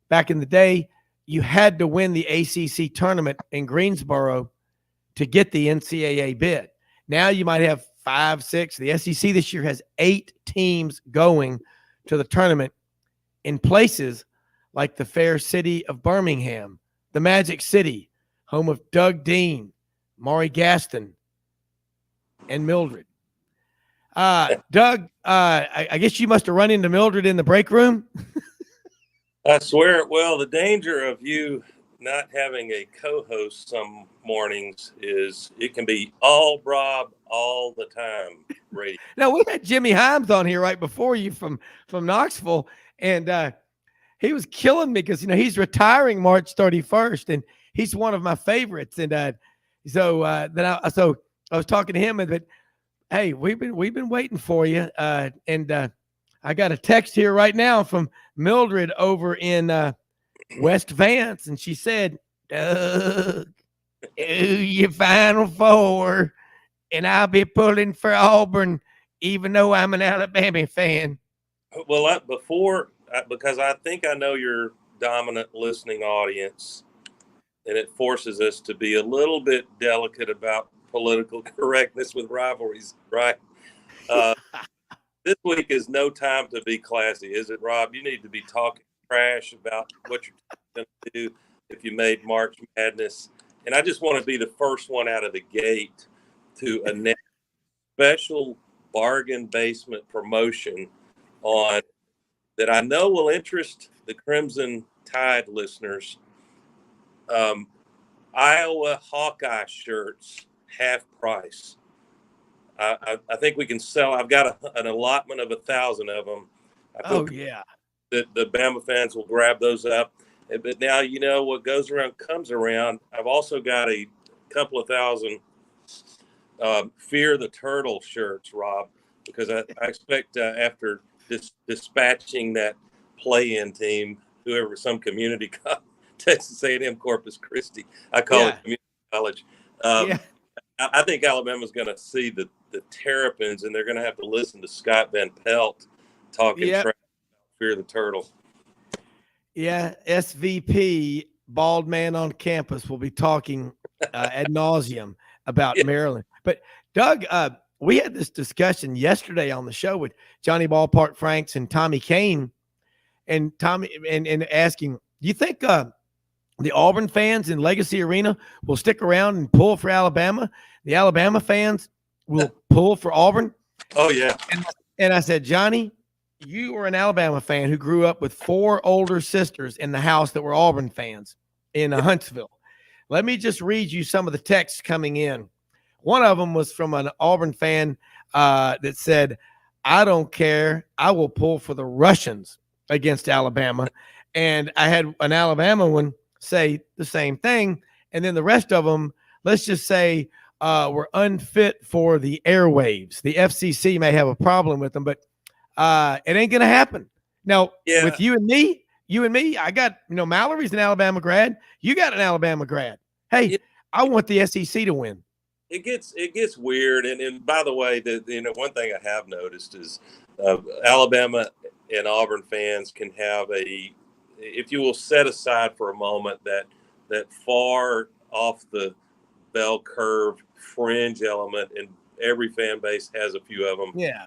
B: Back in the day, you had to win the ACC tournament in Greensboro to get the NCAA bid. Now you might have 5, 6. The SEC this year has 8 teams going to the tournament in places like the fair city of Birmingham, the Magic City, home of Doug Dean, Maury Gaston, and Mildred. Doug, I guess you must have run into Mildred in the break room.
H: I swear it. Well, the danger of you not having a co-host some mornings is it can be all Rob all the time. Radio.
B: Now we had Jimmy Hyams on here right before you from Knoxville, and he was killing me because he's retiring March 31st, and he's one of my favorites. And so I was talking to him, but hey, we've been waiting for you, and I got a text here right now from Mildred over in West Vance, and she said, "Doug, your Final Four, and I'll be pulling for Auburn, even though I'm an Alabama fan."
H: Well, because I think I know your dominant listening audience, and it forces us to be a little bit delicate about political correctness with rivalries, right? This week is no time to be classy, is it, Rob? You need to be talking trash about what you're going to do if you made March Madness. And I just want to be the first one out of the gate to announce special bargain basement promotion on that I know will interest the Crimson Tide listeners. Iowa Hawkeye shirts, half price. I think we can sell. I've got an allotment of 1,000 of them.
B: Yeah.
H: The Bama fans will grab those up. But now, what goes around comes around. I've also got a couple of thousand Fear the Turtle shirts, Rob, because I expect after dispatching that play-in team, some community college, Texas A&M Corpus Christi, I call it community college. I think Alabama's going to see the Terrapins, and they're going to have to listen to Scott Van Pelt talking trash about Fear the Turtle.
B: Yeah, SVP, bald man on campus, will be talking ad nauseum about Maryland. But, Doug, we had this discussion yesterday on the show with Johnny Ballpark Franks and Tommy Kane, and Tommy and asking, do you think the Auburn fans in Legacy Arena will stick around and pull for Alabama? The Alabama fans will pull for Auburn?
H: Oh, yeah.
B: And I said, Johnny, you are an Alabama fan who grew up with 4 older sisters in the house that were Auburn fans in Huntsville. Let me just read you some of the texts coming in. One of them was from an Auburn fan that said, I don't care. I will pull for the Russians against Alabama. And I had an Alabama one say the same thing. And then the rest of them, let's just say, were unfit for the airwaves. The FCC may have a problem with them, but it ain't going to happen. Now, with you and me, I got, Mallory's an Alabama grad. You got an Alabama grad. Hey, I want the SEC to win.
H: It gets weird. And by the way, one thing I have noticed is Alabama and Auburn fans can have if you will set aside for a moment that far off the bell curve fringe element, and every fan base has a few of them.
B: Yeah.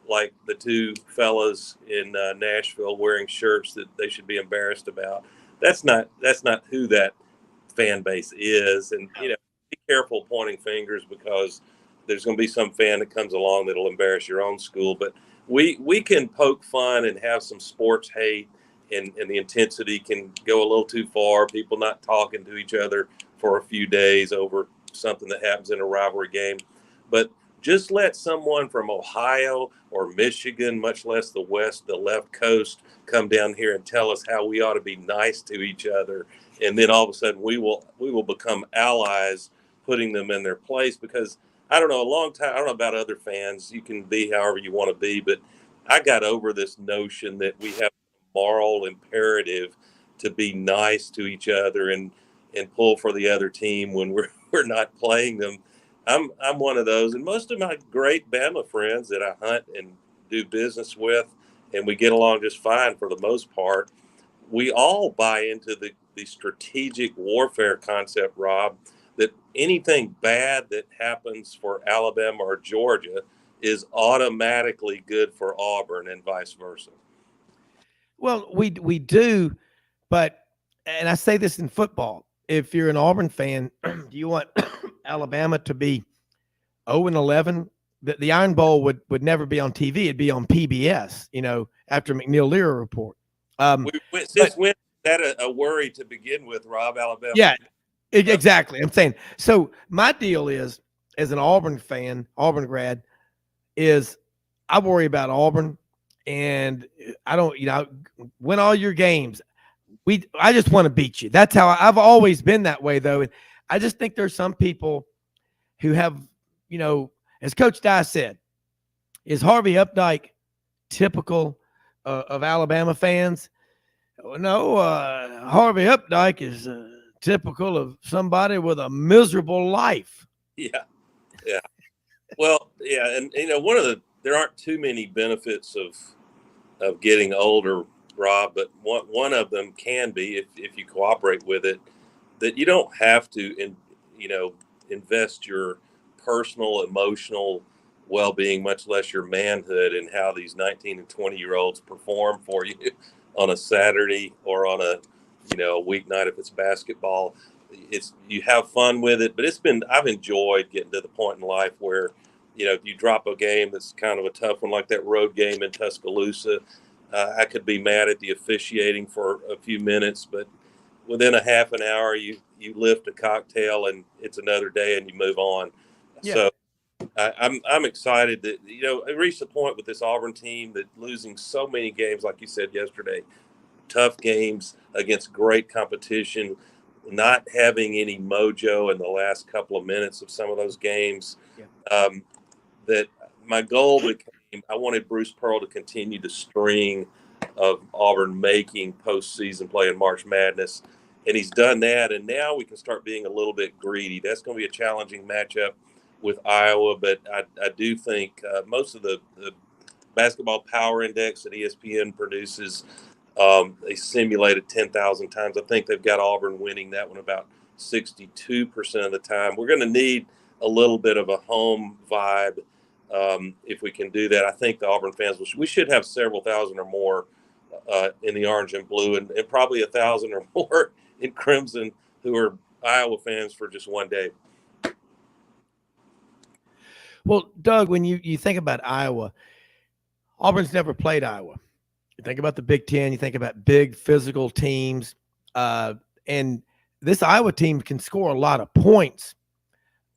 H: Like the two fellas in Nashville wearing shirts that they should be embarrassed about. That's not who that fan base is. And, be careful pointing fingers, because there's going to be some fan that comes along that'll embarrass your own school. But we can poke fun and have some sports hate, and the intensity can go a little too far. People not talking to each other for a few days over something that happens in a rivalry game. But just let someone from Ohio or Michigan, much less the left coast, come down here and tell us how we ought to be nice to each other. And then all of a sudden we will become allies, putting them in their place. Because I don't know, I don't know about other fans. You can be however you want to be, but I got over this notion that we have a moral imperative to be nice to each other and pull for the other team when we're not playing them. I'm one of those, and most of my great Bama friends that I hunt and do business with, and we get along just fine for the most part. We all buy into the strategic warfare concept, Rob, that anything bad that happens for Alabama or Georgia is automatically good for Auburn, and vice versa.
B: Well, we do, but, and I say this in football, if you're an Auburn fan, do you want Alabama to be 0-11? The Iron Bowl would never be on TV. It'd be on PBS, after McNeil Lehrer report.
H: Since when that a worry to begin with, Rob, Alabama?
B: Yeah, exactly. I'm saying, so my deal is, as an Auburn fan, Auburn grad, is I worry about Auburn, and I don't, win all your games. I just want to beat you. That's how I've always been that way, though. And I just think there's some people who have, as Coach Dye said, is Harvey Updike typical of Alabama fans? No, Harvey Updike is typical of somebody with a miserable life.
H: Yeah. Yeah. Well, yeah. And, there aren't too many benefits of getting older, Rob, but one of them can be, if you cooperate with it, that you don't have to, invest your personal, emotional well-being, much less your manhood, in how these 19 and 20-year-olds perform for you on a Saturday or on a weeknight if it's basketball. You have fun with it, but I've enjoyed getting to the point in life where, if you drop a game that's kind of a tough one, like that road game in Tuscaloosa, I could be mad at the officiating for a few minutes, but within a half an hour, you lift a cocktail and it's another day and you move on. Yeah. So I'm excited that, it reached the point with this Auburn team that losing so many games, like you said yesterday, tough games against great competition, not having any mojo in the last couple of minutes of some of those games, that my goal became, I wanted Bruce Pearl to continue the string of Auburn making postseason play in March Madness. And he's done that. And now we can start being a little bit greedy. That's going to be a challenging matchup with Iowa. But I do think most of the basketball power index that ESPN produces, they simulated 10,000 times. I think they've got Auburn winning that one about 62% of the time. We're going to need a little bit of a home vibe. If we can do that, I think the Auburn fans we should have several thousand or more in the orange and blue, and probably 1,000 or more in crimson who are Iowa fans for just one day.
B: Well, Doug, when you think about Iowa, Auburn's never played Iowa. You think about the Big Ten, you think about big physical teams, and this Iowa team can score a lot of points.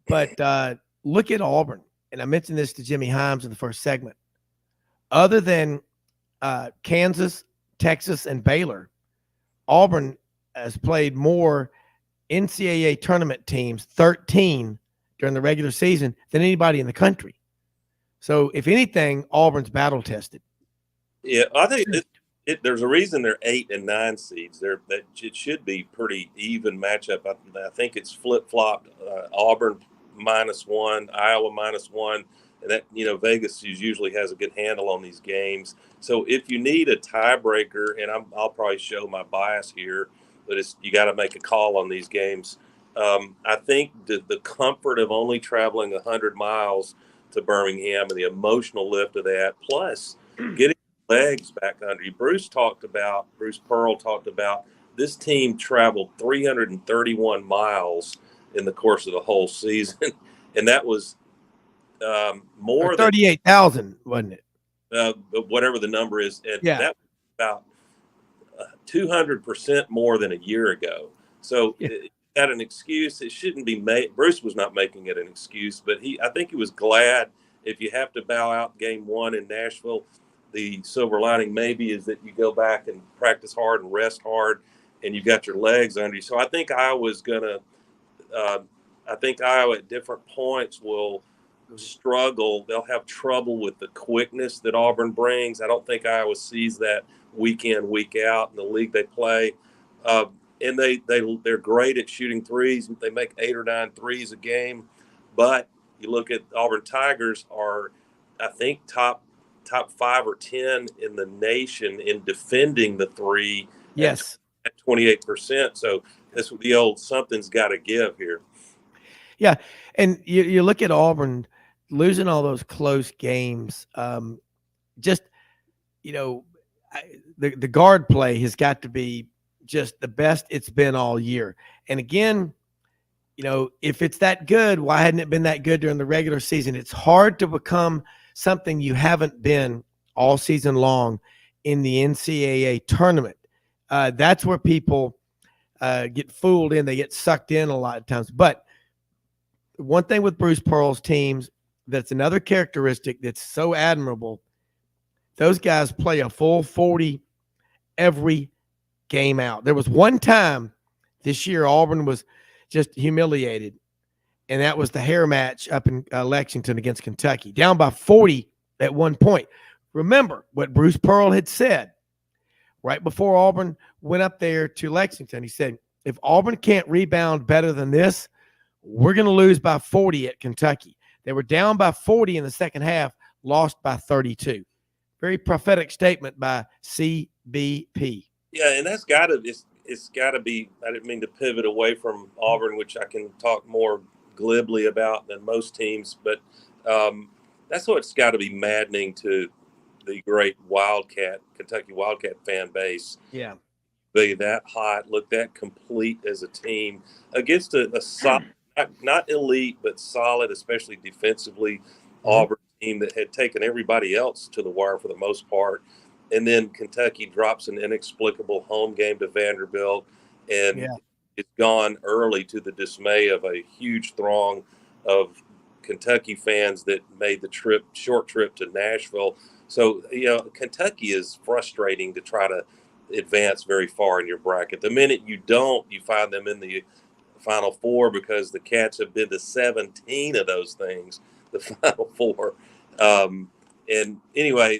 B: But look at Auburn. And I mentioned this to Jimmy Hyams in the first segment. Other than Kansas, Texas, and Baylor, Auburn has played more NCAA tournament teams, 13 during the regular season, than anybody in the country. So, if anything, Auburn's battle tested.
H: Yeah, I think there's a reason they're 8 and 9 seeds. It should be pretty even matchup. I think it's flip flopped. Auburn -1, Iowa -1, and that Vegas usually has a good handle on these games. So if you need a tiebreaker, and I'll probably show my bias here, but you got to make a call on these games. I think the comfort of only traveling 100 miles to Birmingham and the emotional lift of that, plus getting legs back under you. Bruce Pearl talked about this team traveled 331 miles in the course of the whole season, and that was more
B: 38,000, wasn't it?
H: Whatever the number is, and
B: yeah,
H: that was about 200% more than a year ago. So it had an excuse. It shouldn't be made. Bruce was not making it an excuse, but I think he was glad. If you have to bow out game 1 in Nashville, the silver lining maybe is that you go back and practice hard and rest hard, and you've got your legs under you. So I think Iowa's gonna. I think Iowa at different points will struggle. They'll have trouble with the quickness that Auburn brings. I don't think Iowa sees that week in, week out in the league they play. And they're great at shooting threes. They make 8 or 9 threes a game. But you look at Auburn Tigers are, I think, top 5 or 10 in the nation in defending the three.
B: Yes.
H: At 28%. So that's what the old something's got to give here.
B: Yeah. And you look at Auburn losing all those close games. The guard play has got to be just the best it's been all year. And again, if it's that good, why hadn't it been that good during the regular season? It's hard to become something you haven't been all season long in the NCAA tournament. That's where people get fooled in. They get sucked in a lot of times. But one thing with Bruce Pearl's teams, that's another characteristic that's so admirable. Those guys play a full 40 every game out. There was one time this year Auburn was just humiliated, and that was the hair match up in Lexington against Kentucky, down by 40 at one point. Remember what Bruce Pearl had said right before Auburn went up there to Lexington. He said, if Auburn can't rebound better than this, we're going to lose by 40 at Kentucky. They were down by 40 in the second half, lost by 32. Very prophetic statement by CBP.
H: Yeah, and that's got to it's got to be. I didn't mean to pivot away from Auburn, which I can talk more glibly about than most teams, but that's what's got to be maddening to the great Kentucky Wildcat fan base.
B: Yeah,
H: be that hot, look that complete as a team against a solid, not elite, but solid, especially defensively, Auburn team that had taken everybody else to the wire for the most part. And then Kentucky drops an inexplicable home game to Vanderbilt, and it's gone early to the dismay of a huge throng of Kentucky fans that made the short trip to Nashville. So, Kentucky is frustrating to try to advance very far in your bracket. The minute you don't, you find them in the Final Four because the Cats have been to 17 of those things, the Final Four. And anyway,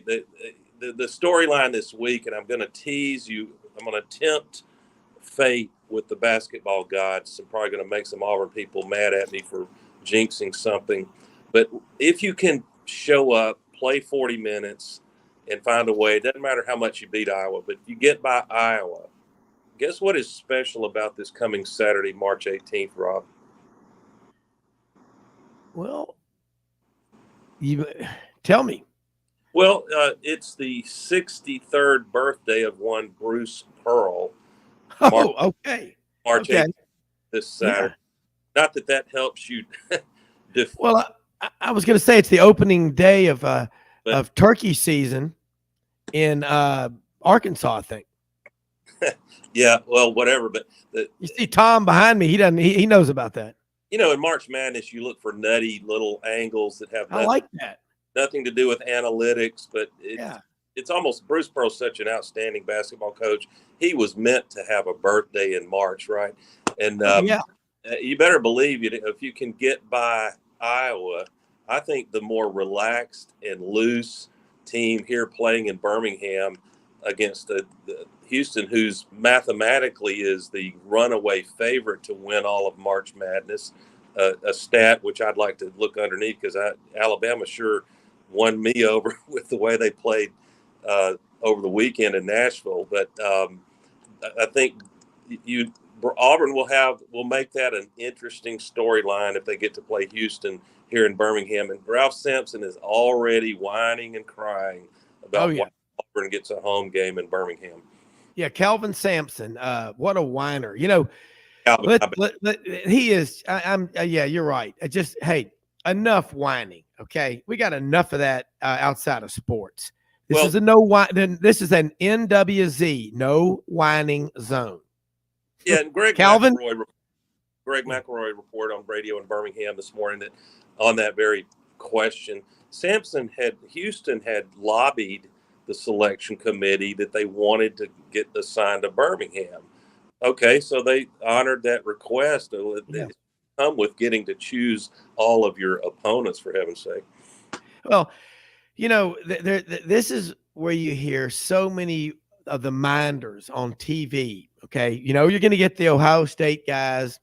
H: the storyline this week, and I'm going to tease you, I'm going to tempt fate with the basketball gods. I'm probably going to make some Auburn people mad at me for jinxing something. But if you can show up, play 40 minutes, and find a way, it doesn't matter how much you beat Iowa, but if you get by Iowa, guess what is special about this coming Saturday, March 18th, Rob?
B: Well, you tell me.
H: Well, it's the 63rd birthday of one Bruce Pearl.
B: Okay.
H: March 18th, this Saturday. Yeah. Not that helps you.
B: Well, I was going to say it's the opening day of turkey season in Arkansas, I think.
H: Yeah, well, whatever. But
B: you see Tom behind me. He knows about that.
H: In March Madness, you look for nutty little angles that have nothing to do with analytics, but it's almost, Bruce Pearl's such an outstanding basketball coach. He was meant to have a birthday in March, right? And you better believe if you can get by Iowa, I think the more relaxed and loose team here playing in Birmingham against the Houston, who's mathematically is the runaway favorite to win all of March Madness, a stat which I'd like to look underneath because Alabama sure won me over with the way they played over the weekend in Nashville. But I think Auburn will make that an interesting storyline if they get to play Houston here in Birmingham. And Ralph Sampson is already whining and crying about why Auburn gets a home game in Birmingham.
B: Yeah, Calvin Sampson, what a whiner. He is. You're right. Enough whining. Okay, we got enough of that outside of sports. This is an NWZ, no whining zone.
H: Yeah, and Greg McElroy reported on radio in Birmingham this morning that on that very question, Houston had lobbied the selection committee that they wanted to get assigned to Birmingham. Okay, so they honored that request. They come with getting to choose all of your opponents, for heaven's sake.
B: Well, this is where you hear so many of the minders on TV. Okay, you're going to get the Ohio State guys.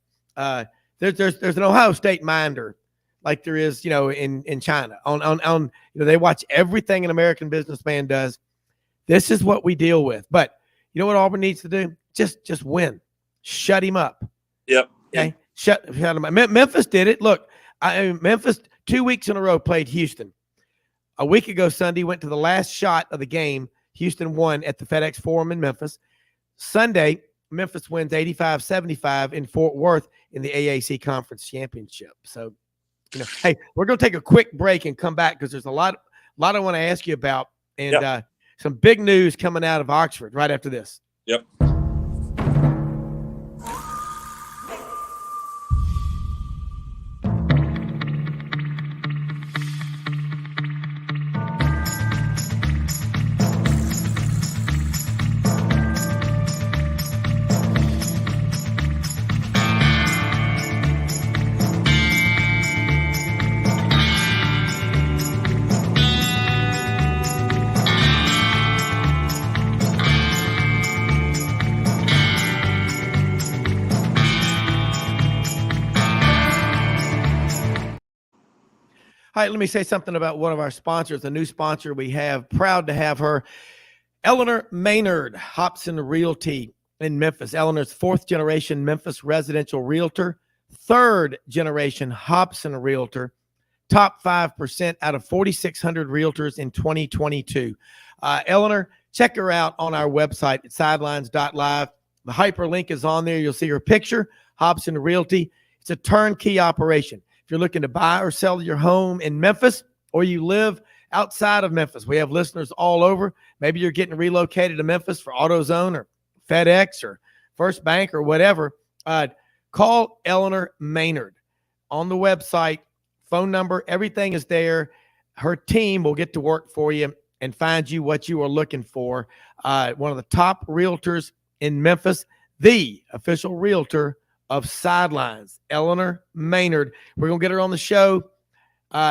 B: There's an Ohio State minder like there is, in China. On they watch everything an American businessman does. This is what we deal with. But you know what Auburn needs to do? Just win. Shut him up.
H: Yep.
B: Okay. Shut him up. Memphis did it. Look, Memphis 2 weeks in a row played Houston. A week ago Sunday went to the last shot of the game. Houston won at the FedEx Forum in Memphis. Sunday, Memphis wins 85-75 in Fort Worth in the AAC Conference Championship. So, hey, we're going to take a quick break and come back because there's a lot I want to ask you about, and some big news coming out of Oxford right after this.
H: Yep.
B: All right, let me say something about one of our sponsors, a new sponsor we have. Proud to have her, Eleanor Maynard, Hobson Realty in Memphis. Eleanor's fourth-generation Memphis residential realtor, third-generation Hobson realtor, top 5% out of 4,600 realtors in 2022. Eleanor, check her out on our website at sidelines.live. The hyperlink is on there. You'll see her picture, Hobson Realty. It's a turnkey operation. If you're looking to buy or sell your home in Memphis, or you live outside of Memphis, we have listeners all over. Maybe you're getting relocated to Memphis for AutoZone or FedEx or First Bank or whatever. Call Eleanor Maynard on the website. Phone number, everything is there. Her team will get to work for you and find you what you are looking for. One of the top realtors in Memphis, the official realtor of Sidelines, Eleanor Maynard. We're going to get her on the show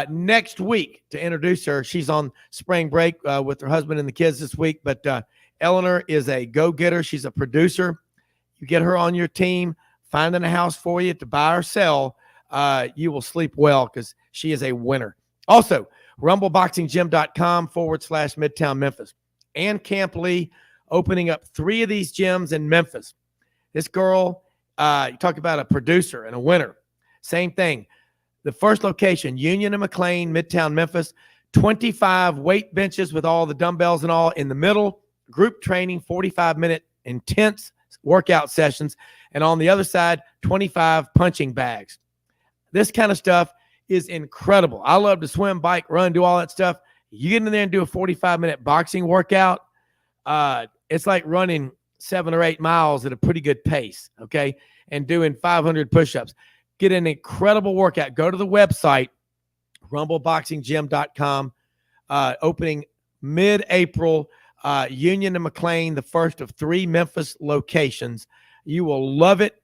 B: next week to introduce her. She's on spring break with her husband and the kids this week, but Eleanor is a go-getter. She's a producer. You get her on your team, finding a house for you to buy or sell, you will sleep well because she is a winner. Also, rumbleboxinggym.com/Midtown Memphis. And Camp Lee opening up 3 of these gyms in Memphis. This girl, you talk about a producer and a winner. Same thing. The first location, Union and McLean, Midtown Memphis, 25 weight benches with all the dumbbells and all in the middle, group training, 45-minute intense workout sessions, and on the other side, 25 punching bags. This kind of stuff is incredible. I love to swim, bike, run, do all that stuff. You get in there and do a 45-minute boxing workout, it's like running 7 or 8 miles at a pretty good pace, okay, and doing 500 push-ups. Get an incredible workout. Go to the website, rumbleboxinggym.com, opening mid-April, Union and McLean, the first of 3 Memphis locations. You will love it.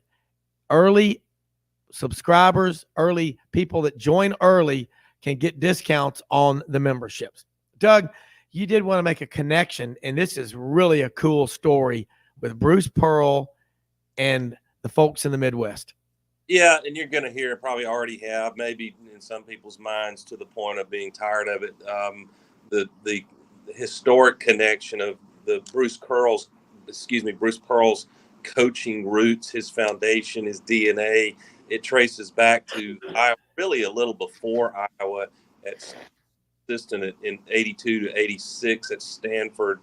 B: Early subscribers, early people that join early can get discounts on the memberships. Doug, you did want to make a connection, and this is really a cool story with Bruce Pearl and the folks in the Midwest.
H: Yeah, and you're going to hear, probably already have, maybe in some people's minds to the point of being tired of it, the historic connection of the Bruce Pearl's coaching roots, his foundation, his DNA. It traces back to Iowa, really a little before Iowa, at assistant in 82 to 86 at Stanford.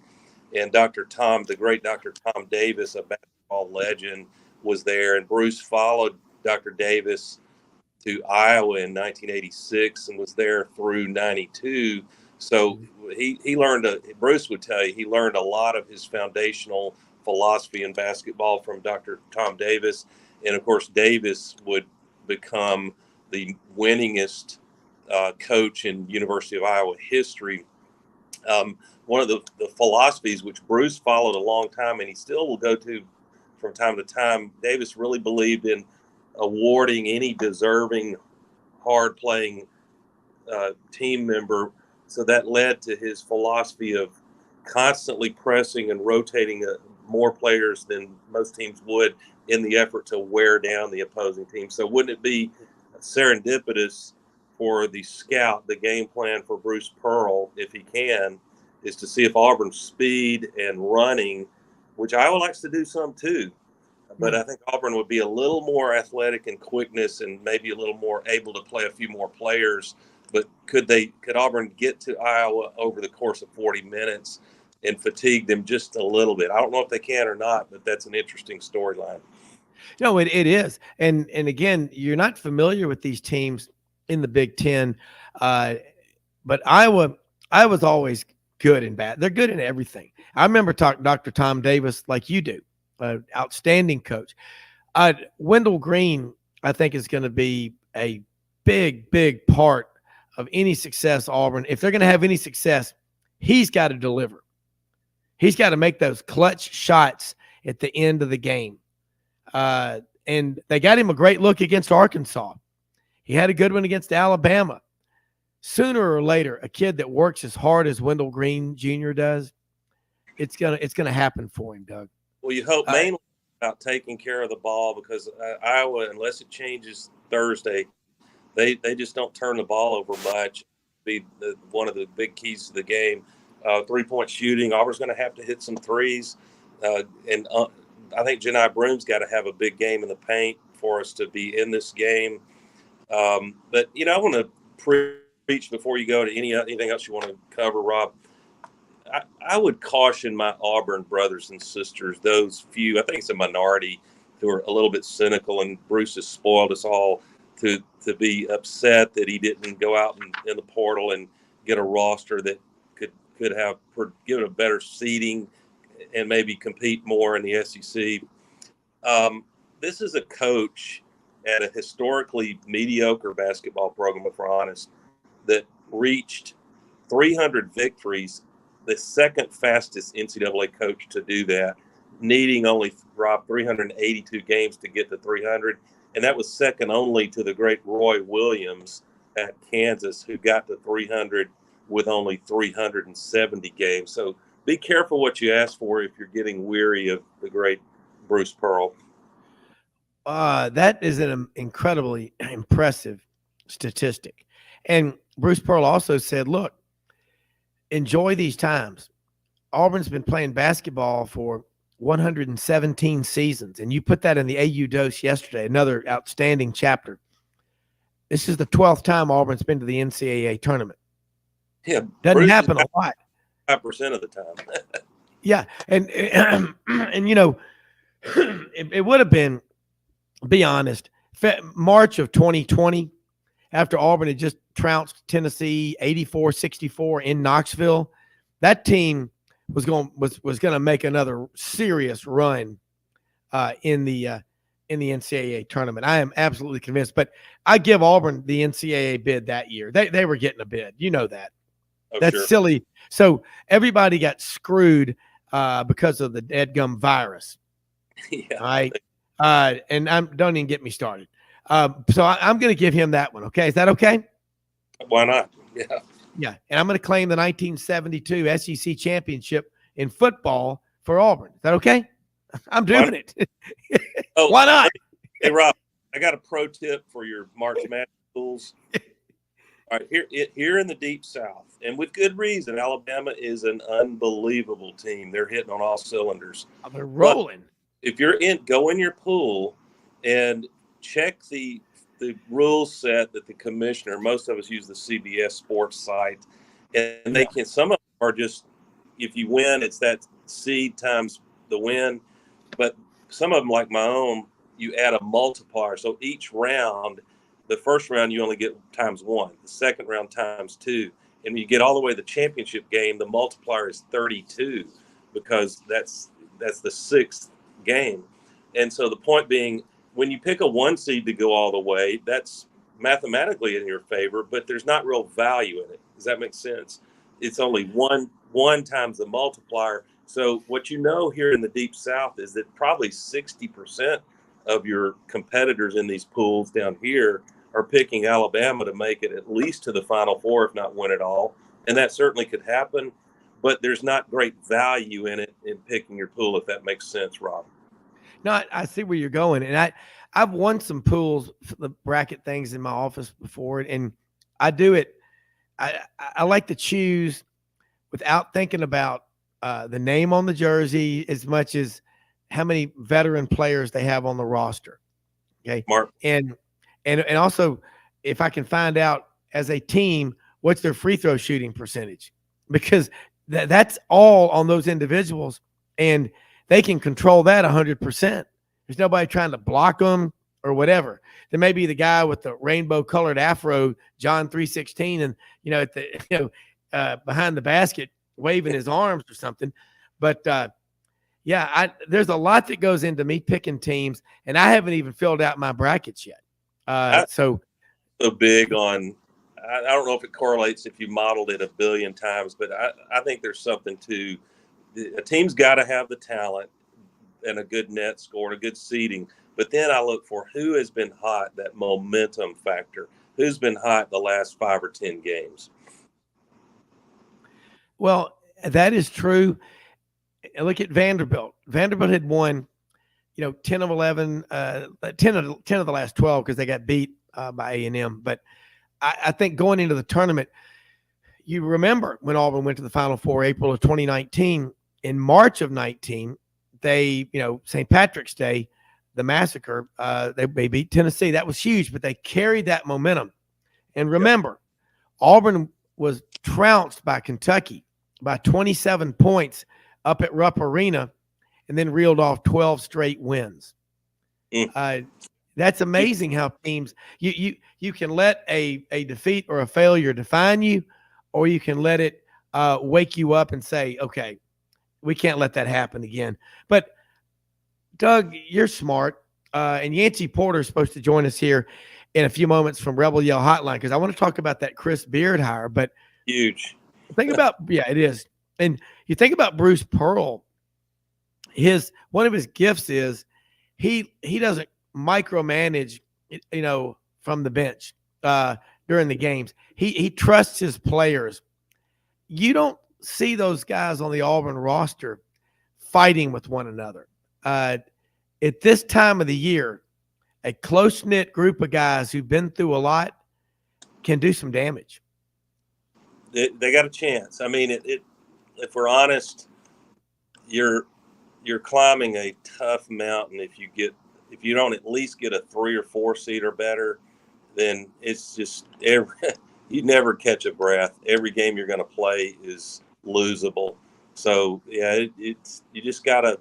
H: And the great Dr. Tom Davis, a basketball legend, was there. And Bruce followed Dr. Davis to Iowa in 1986 and was there through 92. So he learned, Bruce would tell you, he learned a lot of his foundational philosophy in basketball from Dr. Tom Davis. And of course, Davis would become the winningest coach in University of Iowa history. One of the philosophies which Bruce followed a long time, and he still will go to from time to time, Davis really believed in awarding any deserving, hard-playing team member. So that led to his philosophy of constantly pressing and rotating more players than most teams would in the effort to wear down the opposing team. So wouldn't it be serendipitous for the scout, the game plan for Bruce Pearl, if he can, is to see if Auburn's speed and running, which Iowa likes to do some too, but I think Auburn would be a little more athletic in quickness and maybe a little more able to play a few more players. But could Auburn get to Iowa over the course of 40 minutes and fatigue them just a little bit? I don't know if they can or not, but that's an interesting storyline.
B: No, it is. And again, you're not familiar with these teams in the Big Ten, but Iowa's always good and bad. They're good in everything. I remember talking to Dr. Tom Davis like you do, outstanding coach. Wendell Green, I think, is going to be a big, big part of any success Auburn. If they're going to have any success, he's got to deliver. He's got to make those clutch shots at the end of the game. And they got him a great look against Arkansas. He had a good one against Alabama. Sooner or later, a kid that works as hard as Wendell Green Jr. does, it's gonna happen for him, Doug.
H: Well, you hope mainly about taking care of the ball, because Iowa, unless it changes Thursday, They just don't turn the ball over much. Be one of the big keys to the game. 3-point shooting. Auburn's going to have to hit some threes, and I think Janai Broome's got to have a big game in the paint for us to be in this game. But I want to preach before you go to anything else you want to cover, Rob. I would caution my Auburn brothers and sisters, those few, I think it's a minority, who are a little bit cynical, and Bruce has spoiled us all, to be upset that he didn't go out in the portal and get a roster that could have given a better seeding and maybe compete more in the SEC. This is a coach at a historically mediocre basketball program, if we're honest, that reached 300 victories, the second fastest NCAA coach to do that, needing only, Rob, 382 games to get to 300. And that was second only to the great Roy Williams at Kansas, who got to 300 with only 370 games. So be careful what you ask for if you're getting weary of the great Bruce Pearl.
B: That is an incredibly impressive statistic. And Bruce Pearl also said, look, enjoy these times. Auburn's been playing basketball for 117 seasons, and you put that in the AU Dose yesterday, another outstanding chapter. This is the 12th time Auburn's been to the NCAA tournament.
H: Yeah,
B: doesn't happen a lot.
H: 5% of the time.
B: Yeah, and it would have been, be honest, March of 2020, after Auburn had just trounced Tennessee 84-64 in Knoxville. That team was going to make another serious run in the NCAA tournament. I am absolutely convinced. But I give Auburn the NCAA bid that year. They were getting a bid. You know that.
H: Oh,
B: that's
H: sure.
B: Silly. So everybody got screwed because of the deadgum virus.
H: Yeah.
B: All right. And don't even get me started. So I'm going to give him that one. Okay. Is that okay?
H: Why not? Yeah.
B: Yeah. And I'm going to claim the 1972 SEC championship in football for Auburn. Is that okay? I'm doing it.
H: Oh,
B: why not?
H: Hey, Rob, I got a pro tip for your March Madness schools. All right, here in the Deep South, and with good reason, Alabama is an unbelievable team. They're hitting on all cylinders.
B: They're rolling.
H: But if you're go in your pool and check the rule set that the commissioner, most of us use the CBS Sports site, and they can, some of them are just, if you win, it's that seed times the win. But some of them, like my own, you add a multiplier. So each round, the first round you only get times 1, the second round times 2, and when you get all the way to the championship game, the multiplier is 32 because that's the 6th game. And so the point being, when you pick a 1 seed to go all the way, that's mathematically in your favor, but there's not real value in it. Does that make sense? It's only one times the multiplier. So what you know here in the Deep South is that probably 60% of your competitors in these pools down here are picking Alabama to make it at least to the Final Four, if not win it all. And that certainly could happen, but there's not great value in it in picking your pool, if that makes sense, Rob.
B: No, I see where you're going. And I've won some pools, the bracket things in my office before, and I do it. I like to choose without thinking about the name on the jersey as much as how many veteran players they have on the roster. Okay.
H: Mark.
B: And also if I can find out as a team, what's their free throw shooting percentage, because that's all on those individuals, and they can control that 100%. There's nobody trying to block them or whatever. There may be the guy with the rainbow colored afro, John 3:16, and at the behind the basket waving his arms or something. But there's a lot that goes into me picking teams, and I haven't even filled out my brackets yet. So
H: big on, I don't know if it correlates if you modeled it a billion times, but I think there's something to a team's got to have the talent and a good net score and a good seeding. But then I look for who has been hot, that momentum factor, who's been hot the last 5 or 10 games.
B: Well, that is true. Look at Vanderbilt. Vanderbilt had won, 10 of 11, 10 of the last 12 because they got beat by A&M. But I think going into the tournament, you remember when Auburn went to the Final Four, April of 2019. In March of 19, they, St. Patrick's Day, the massacre, they beat Tennessee. That was huge, but they carried that momentum. And remember, Auburn was trounced by Kentucky by 27 points up at Rupp Arena and then reeled off 12 straight wins. That's amazing how teams you can let a defeat or a failure define you, or you can let it wake you up and say, okay, we can't let that happen again. But Doug, you're smart, and Yancy Porter is supposed to join us here in a few moments from Rebel Yell Hotline, because I want to talk about that Chris Beard hire. But
H: huge.
B: Think about it is, and you think about Bruce Pearl. One of his gifts is he doesn't micromanage, from the bench during the games. He trusts his players. You don't see those guys on the Auburn roster fighting with one another. At this time of the year, a close-knit group of guys who've been through a lot can do some damage.
H: They got a chance. I mean, if we're honest, you're climbing a tough mountain if you don't at least get a 3 or 4 seed or better. Then it's just you never catch a breath. Every game you're going to play is losable. So yeah, you just got to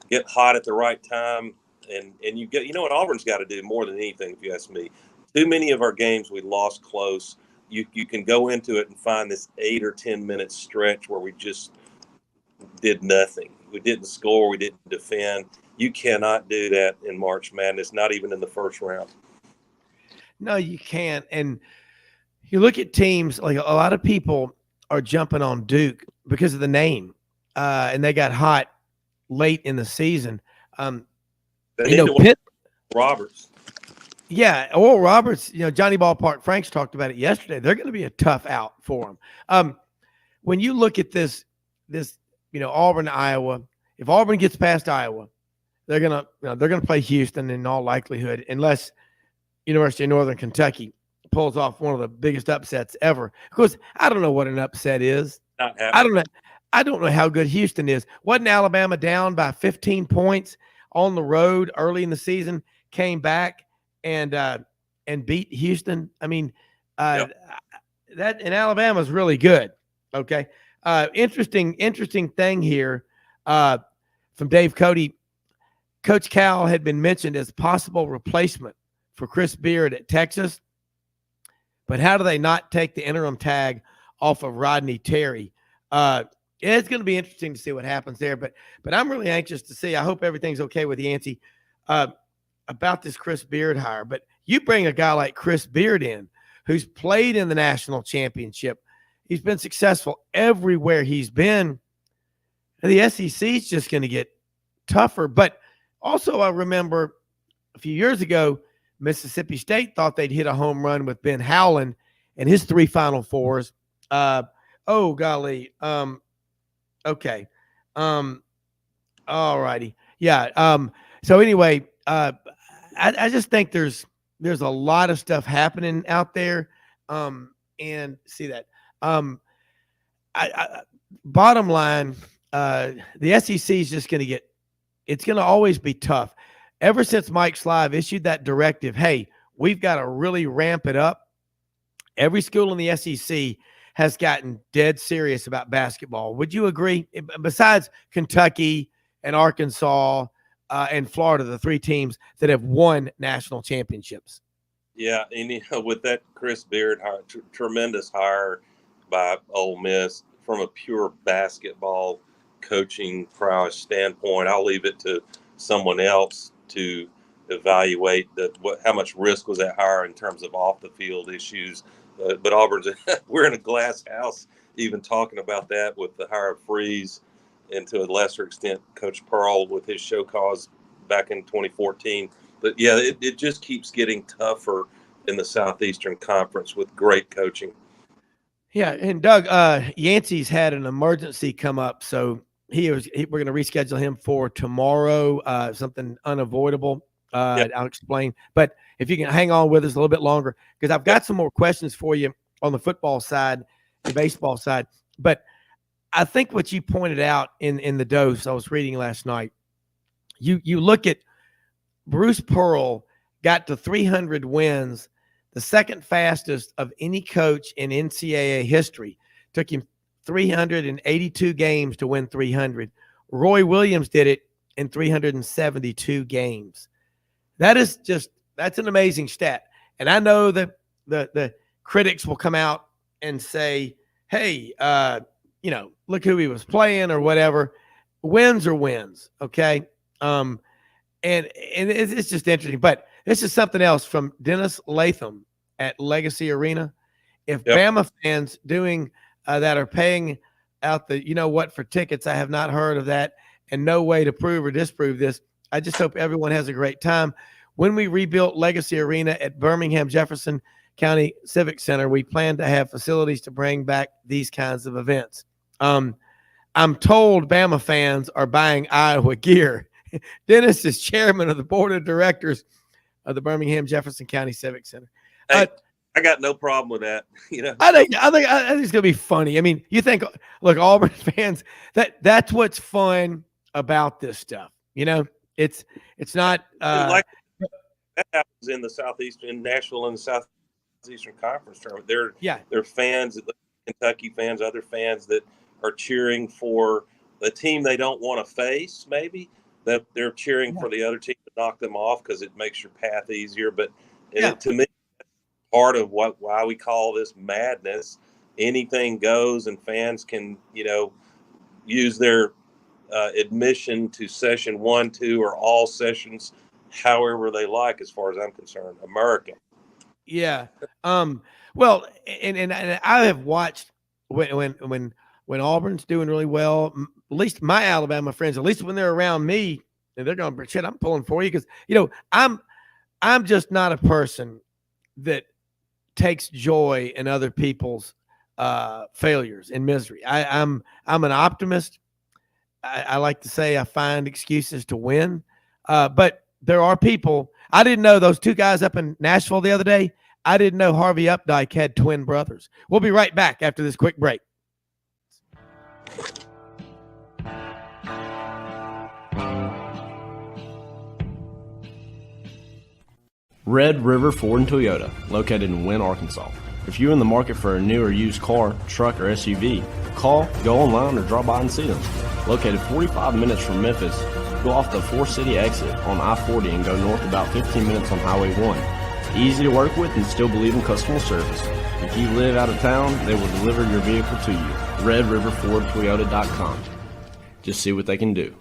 H: get hot at the right time, and you know what Auburn's got to do more than anything, if you ask me. Too many of our games we lost close. You can go into it and find this 8 or 10 minute stretch where we just did nothing. We didn't score. We didn't defend. You cannot do that in March Madness, not even in the first round.
B: No, you can't. And you look at teams, like a lot of people are jumping on Duke because of the name, and they got hot late in the season.
H: Pitt, Roberts.
B: Yeah, Oral Roberts, Johnny Ballpark Franks talked about it yesterday. They're going to be a tough out for them. When you look at this, Auburn, Iowa, if Auburn gets past Iowa, they're going to play Houston in all likelihood, unless University of Northern Kentucky pulls off one of the biggest upsets ever. Of course, I don't know what an upset is. I don't know how good Houston is. Wasn't Alabama down by 15 points on the road early in the season, came back and beat Houston? I mean, that and Alabama's really good. Okay. Interesting thing here from Dave Cody. Coach Cal had been mentioned as possible replacement for Chris Beard at Texas. But how do they not take the interim tag off of Rodney Terry? It's going to be interesting to see what happens there. But I'm really anxious to see. I hope everything's okay with Yancy about this Chris Beard hire. But you bring a guy like Chris Beard in, who's played in the national championship. He's been successful everywhere he's been. And the SEC is just going to get tougher. But also, I remember a few years ago, Mississippi State thought they'd hit a home run with Ben Howland and his 3 Final Fours. Oh, golly. Okay. All righty. Yeah. So anyway, I just think there's a lot of stuff happening out there. And see that. Bottom line, the SEC is just going to it's going to always be tough. Ever since Mike Slive issued that directive, hey, we've got to really ramp it up. Every school in the SEC has gotten dead serious about basketball. Would you agree? Besides Kentucky and Arkansas and Florida, the 3 teams that have won national championships.
H: Yeah, and with that Chris Beard hire, tremendous hire by Ole Miss from a pure basketball coaching prowess standpoint. I'll leave it to someone else to evaluate how much risk was that hire in terms of off the field issues. But Auburn's we're in a glass house even talking about that with the hire of Freeze, and to a lesser extent Coach Pearl with his show cause back in 2014. But yeah, it just keeps getting tougher in the Southeastern Conference with great coaching.
B: Yeah, and Doug, Yancy's had an emergency come up, so we're going to reschedule him for tomorrow. Something unavoidable. Yep. I'll explain. But if you can hang on with us a little bit longer, because I've got some more questions for you on the football side, the baseball side. But I think what you pointed out in the dose I was reading last night, you look at Bruce Pearl got to 300 wins, the second fastest of any coach in NCAA history. Took him 382 games to win 300. Roy Williams did it in 372 games. That's an amazing stat. And I know that the critics will come out and say, hey, look who he was playing or whatever. Wins are wins, okay? And it's just interesting. But this is something else from Dennis Latham at Legacy Arena. If Bama fans doing that are paying out for tickets, I have not heard of that, and no way to prove or disprove this. I just hope everyone has a great time. When we rebuilt Legacy Arena at Birmingham Jefferson County Civic Center, we plan to have facilities to bring back these kinds of events. I'm told Bama fans are buying Iowa gear. Dennis is chairman of the board of directors of the Birmingham Jefferson County Civic Center.
H: Hey, I got no problem with that.
B: I think it's gonna be funny. I mean, you think, look, Auburn fans, that's what's fun about this stuff. It's not
H: like that happens in the Southeastern, Nashville, and the Southeastern Conference tournament. They're fans, Kentucky fans, other fans that are cheering for the team they don't want to face. Maybe that they're cheering for the other team to knock them off because it makes your path easier. But to me, part of why we call this madness. Anything goes, and fans can use their admission to session 1, 2, or all sessions however they like, as far as I'm concerned. America.
B: Yeah. Well, and I have watched when Auburn's doing really well, at least my Alabama friends, at least when they're around me, and they're going, shit, I'm pulling for you, because I'm just not a person that takes joy in other people's failures and misery. I'm an optimist. I like to say I find excuses to win, but there are people. I didn't know those two guys up in Nashville the other day. I didn't know Harvey Updike had twin brothers. We'll be right back after this quick break.
D: Red River Ford and Toyota, located in Wynne, Arkansas. If you're in the market for a new or used car, truck, or SUV, call, go online, or drop by and see them. Located 45 minutes from Memphis, go off the 4 City exit on I-40 and go north about 15 minutes on Highway 1. Easy to work with and still believe in customer service. If you live out of town, they will deliver your vehicle to you. RedRiverFordToyota.com. Just see what they can do.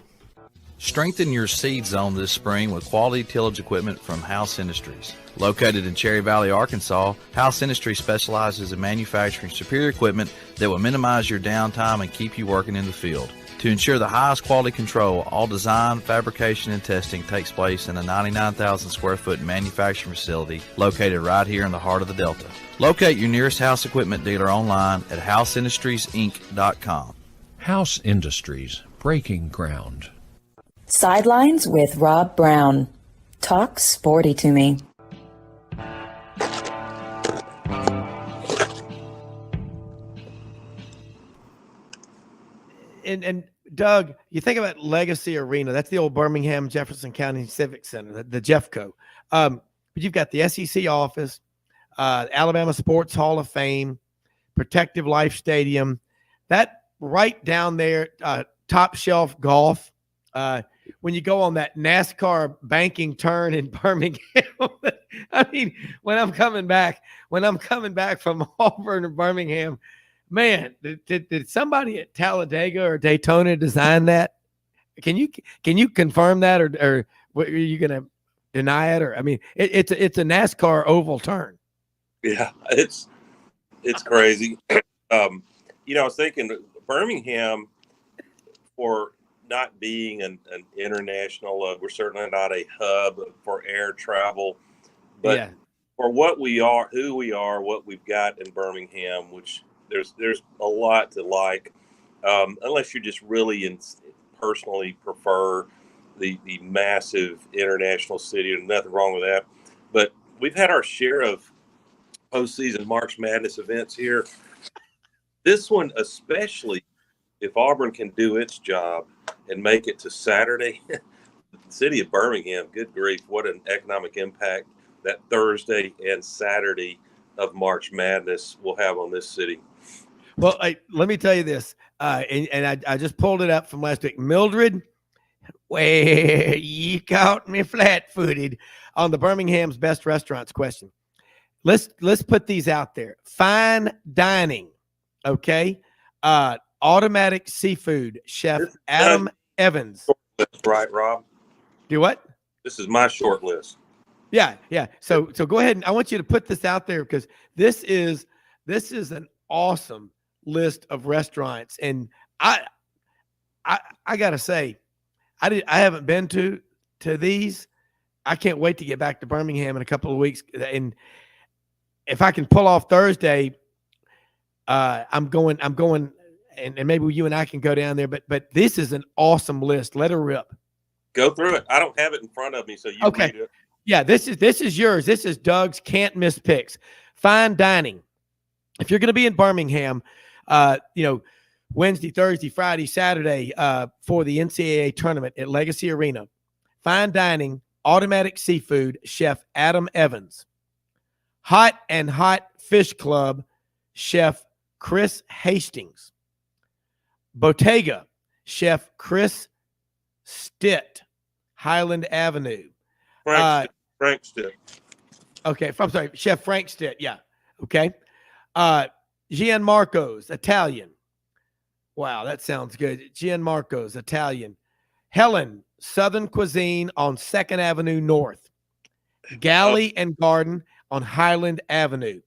E: Strengthen your seed zone this spring with quality tillage equipment from House Industries. Located in Cherry Valley, Arkansas, House Industries specializes in manufacturing superior equipment that will minimize your downtime and keep you working in the field. To ensure the highest quality control, all design, fabrication, and testing takes place in a 99,000 square foot manufacturing facility located right here in the heart of the Delta. Locate your nearest House equipment dealer online at houseindustriesinc.com.
F: House Industries, breaking ground.
A: Sidelines with Rob Browne. Talk sporty to me.
B: And Doug, you think about Legacy Arena. That's the old Birmingham Jefferson County Civic Center, the Jeffco. But you've got the SEC office, Alabama Sports Hall of Fame, Protective Life Stadium. That right down there, Top Shelf Golf. When you go on that NASCAR banking turn in Birmingham, I mean, when I'm coming back from Auburn or Birmingham, man, did somebody at Talladega or Daytona design that? Can you confirm that, or are you going to deny it? Or I mean, it's a NASCAR oval turn.
H: Yeah, it's crazy. I was thinking Birmingham, for not being an international, we're certainly not a hub for air travel, but for what we are, who we are, what we've got in Birmingham, which there's a lot to like, unless you just really personally prefer the massive international city, and nothing wrong with that. But we've had our share of postseason March Madness events here. This one, especially if Auburn can do its job and make it to Saturday, the city of Birmingham, good grief, what an economic impact that Thursday and Saturday of March Madness will have on this city.
B: Well, let me tell you this, and I just pulled it up from last week. Mildred, well, you caught me flat-footed on the Birmingham's best restaurants question. Let's put these out there. Fine dining, okay? Automatic seafood chef Adam Evans.
H: Right, Rob?
B: Do what?
H: This is my short list.
B: Yeah. So go ahead, and I want you to put this out there because this is an awesome list of restaurants, and I gotta say, I haven't been to these. I can't wait to get back to Birmingham in a couple of weeks, and if I can pull off Thursday, I'm going, and maybe you and I can go down there. But this is an awesome list. Let her rip.
H: Go through it. I don't have it in front of me, so you read it.
B: Yeah, this is yours. This is Doug's can't miss picks. Fine dining. If you're going to be in Birmingham, Wednesday, Thursday, Friday, Saturday for the NCAA tournament at Legacy Arena, fine dining, automatic seafood, chef Adam Evans. Hot and Hot Fish Club, chef Chris Hastings. Bottega, chef Chris Stitt, Highland Avenue.
H: Frank Stitt.
B: Okay, I'm sorry, Chef Frank Stitt, yeah. Okay. Gianmarco's, Italian. Wow, that sounds good. Gianmarco's, Italian. Helen, Southern Cuisine on 2nd Avenue North. Galley and Garden on Highland Avenue.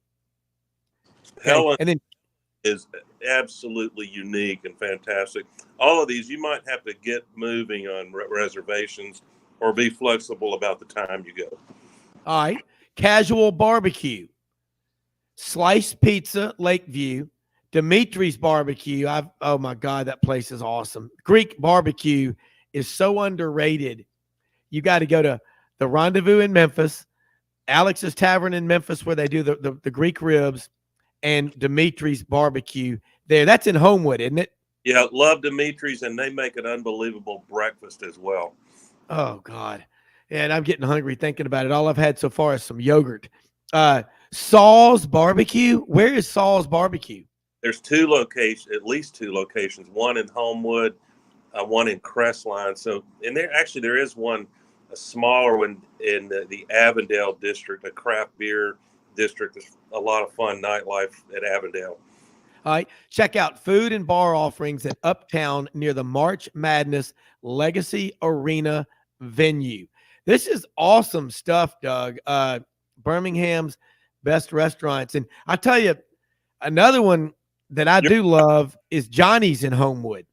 B: Okay.
H: Helen
B: and then
H: is absolutely unique and fantastic. All of these, you might have to get moving on reservations or be flexible about the time you go.
B: All right. Casual Barbecue. Slice Pizza, Lakeview. Dimitri's Barbecue. Oh my God, that place is awesome. Greek Barbecue is so underrated. You got to go to the Rendezvous in Memphis, Alex's Tavern in Memphis, where they do the Greek ribs, and Dimitri's Barbecue there. That's in Homewood, isn't it?
H: Yeah, love Dimitri's, and they make an unbelievable breakfast as well.
B: Oh, God. And I'm getting hungry thinking about it. All I've had so far is some yogurt. Saul's Barbecue. Where is Saul's Barbecue?
H: There's at least two locations, one in Homewood, one in Crestline. So, and there is one, a smaller one in the Avondale district, a craft beer district. There's a lot of fun nightlife at Avondale.
B: All right. Check out food and bar offerings at Uptown near the March Madness Legacy Arena venue. This is awesome stuff, Doug. Birmingham's best restaurants. And I tell you, another one that I do love is Johnny's in Homewood.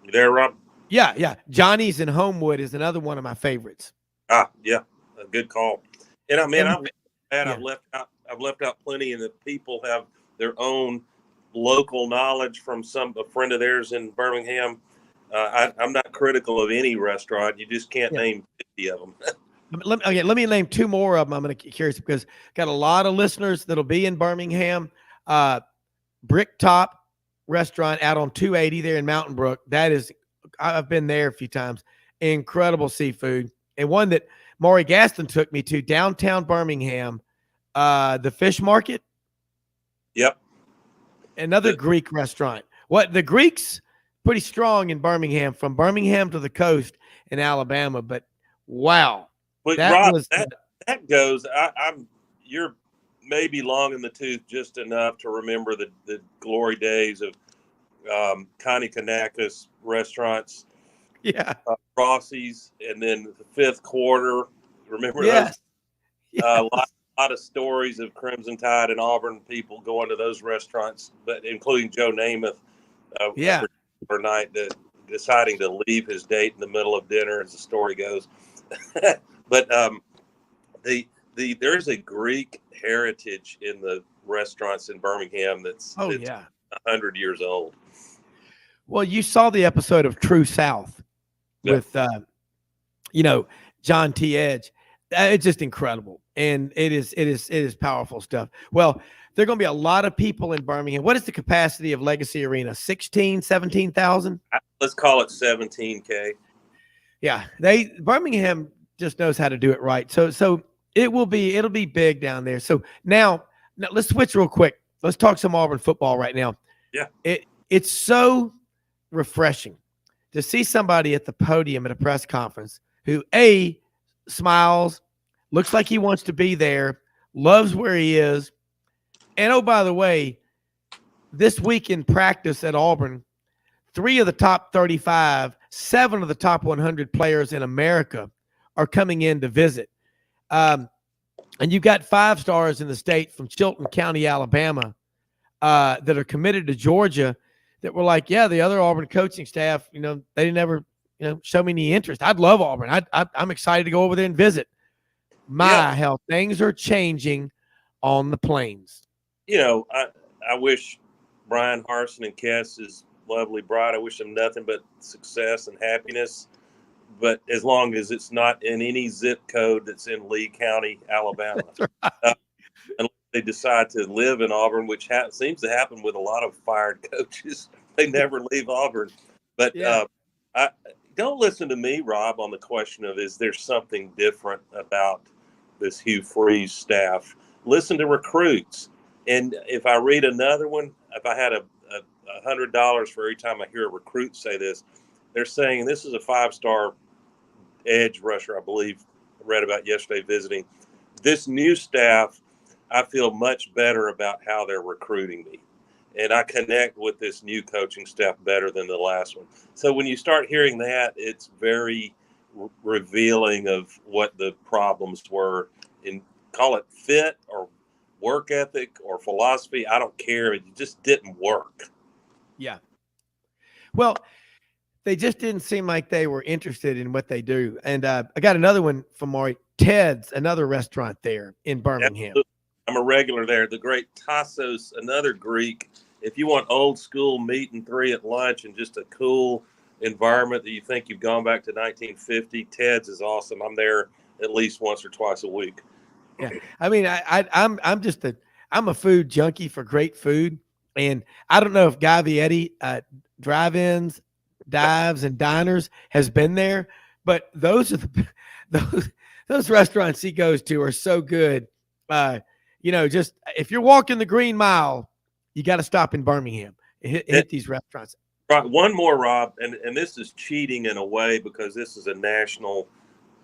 H: You there, Rob?
B: Yeah. Johnny's in Homewood is another one of my favorites.
H: Yeah, a good call. And I've left out plenty, and the people have their own local knowledge from a friend of theirs in Birmingham. I'm not critical of any restaurant. You just can't name 50 of them.
B: Let me name two more of them. I'm going to be curious because got a lot of listeners that'll be in Birmingham. Brick Top Restaurant out on 280 there in Mountain Brook. I've been there a few times. Incredible seafood. And one that Maury Gaston took me to, downtown Birmingham, the Fish Market.
H: Yep.
B: Another Greek restaurant. The Greeks pretty strong in Birmingham, from Birmingham to the coast in Alabama. But wow.
H: But Rob, that goes. You're maybe long in the tooth just enough to remember the glory days of Connie Kanakis restaurants.
B: Yeah,
H: Rossi's, and then the Fifth Quarter. Remember
B: those? Yes.
H: A lot of stories of Crimson Tide and Auburn people going to those restaurants, but including Joe Namath. For night deciding to leave his date in the middle of dinner, as the story goes. But there's a Greek heritage in the restaurants in Birmingham that's 100 years old.
B: Well, you saw the episode of True South with, John T. Edge. It's just incredible. And it is powerful stuff. Well, there are going to be a lot of people in Birmingham. What is the capacity of Legacy Arena? 17,000?
H: Let's call it 17K.
B: Yeah. Birmingham just knows how to do it right. So it'll be big down there. So now let's switch real quick. Let's talk some Auburn football right now.
H: Yeah.
B: It's so refreshing to see somebody at the podium at a press conference who smiles, looks like he wants to be there, loves where he is. And oh, by the way, this week in practice at Auburn, 3 of the top 35, 7 of the top 100 players in America are coming in to visit. And you've got 5 stars in the state from Chilton County, Alabama, that are committed to Georgia that were like, yeah, the other Auburn coaching staff, they didn't ever, show me any interest. I'd love Auburn. I'm excited to go over there and visit. How things are changing on the plains.
H: I wish Brian Harson and Kess's lovely bride, I wish them nothing but success and happiness. But as long as it's not in any zip code that's in Lee County, Alabama, unless they decide to live in Auburn, which seems to happen with a lot of fired coaches, they never leave Auburn. But don't listen to me, Rob, on the question of is there something different about this Hugh Freeze staff. Listen to recruits. And if I read another one, if I had $100 for every time I hear a recruit say this, they're saying this is a 5-star edge rusher, I believe, I read about yesterday visiting. This new staff, I feel much better about how they're recruiting me. And I connect with this new coaching staff better than the last one. So when you start hearing that, it's very revealing of what the problems were in, call it fit or work ethic or philosophy. I don't care. It just didn't work.
B: Yeah. Well, they just didn't seem like they were interested in what they do. And I got another one from Maury. Ted's, another restaurant there in Birmingham.
H: Absolutely. I'm a regular there. The great Tassos, another Greek. If you want old school meat and 3 at lunch and just a cool environment that you think you've gone back to 1950, Ted's is awesome. I'm there at least once or twice a week.
B: Yeah. I mean, I'm a food junkie for great food. And I don't know if Guy Vieri, drive-ins, dives, and diners has been there, but those are those restaurants he goes to are so good. Just if you're walking the Green Mile, you got to stop in Birmingham and hit these restaurants.
H: Right. One more, Rob, and this is cheating in a way because this is a national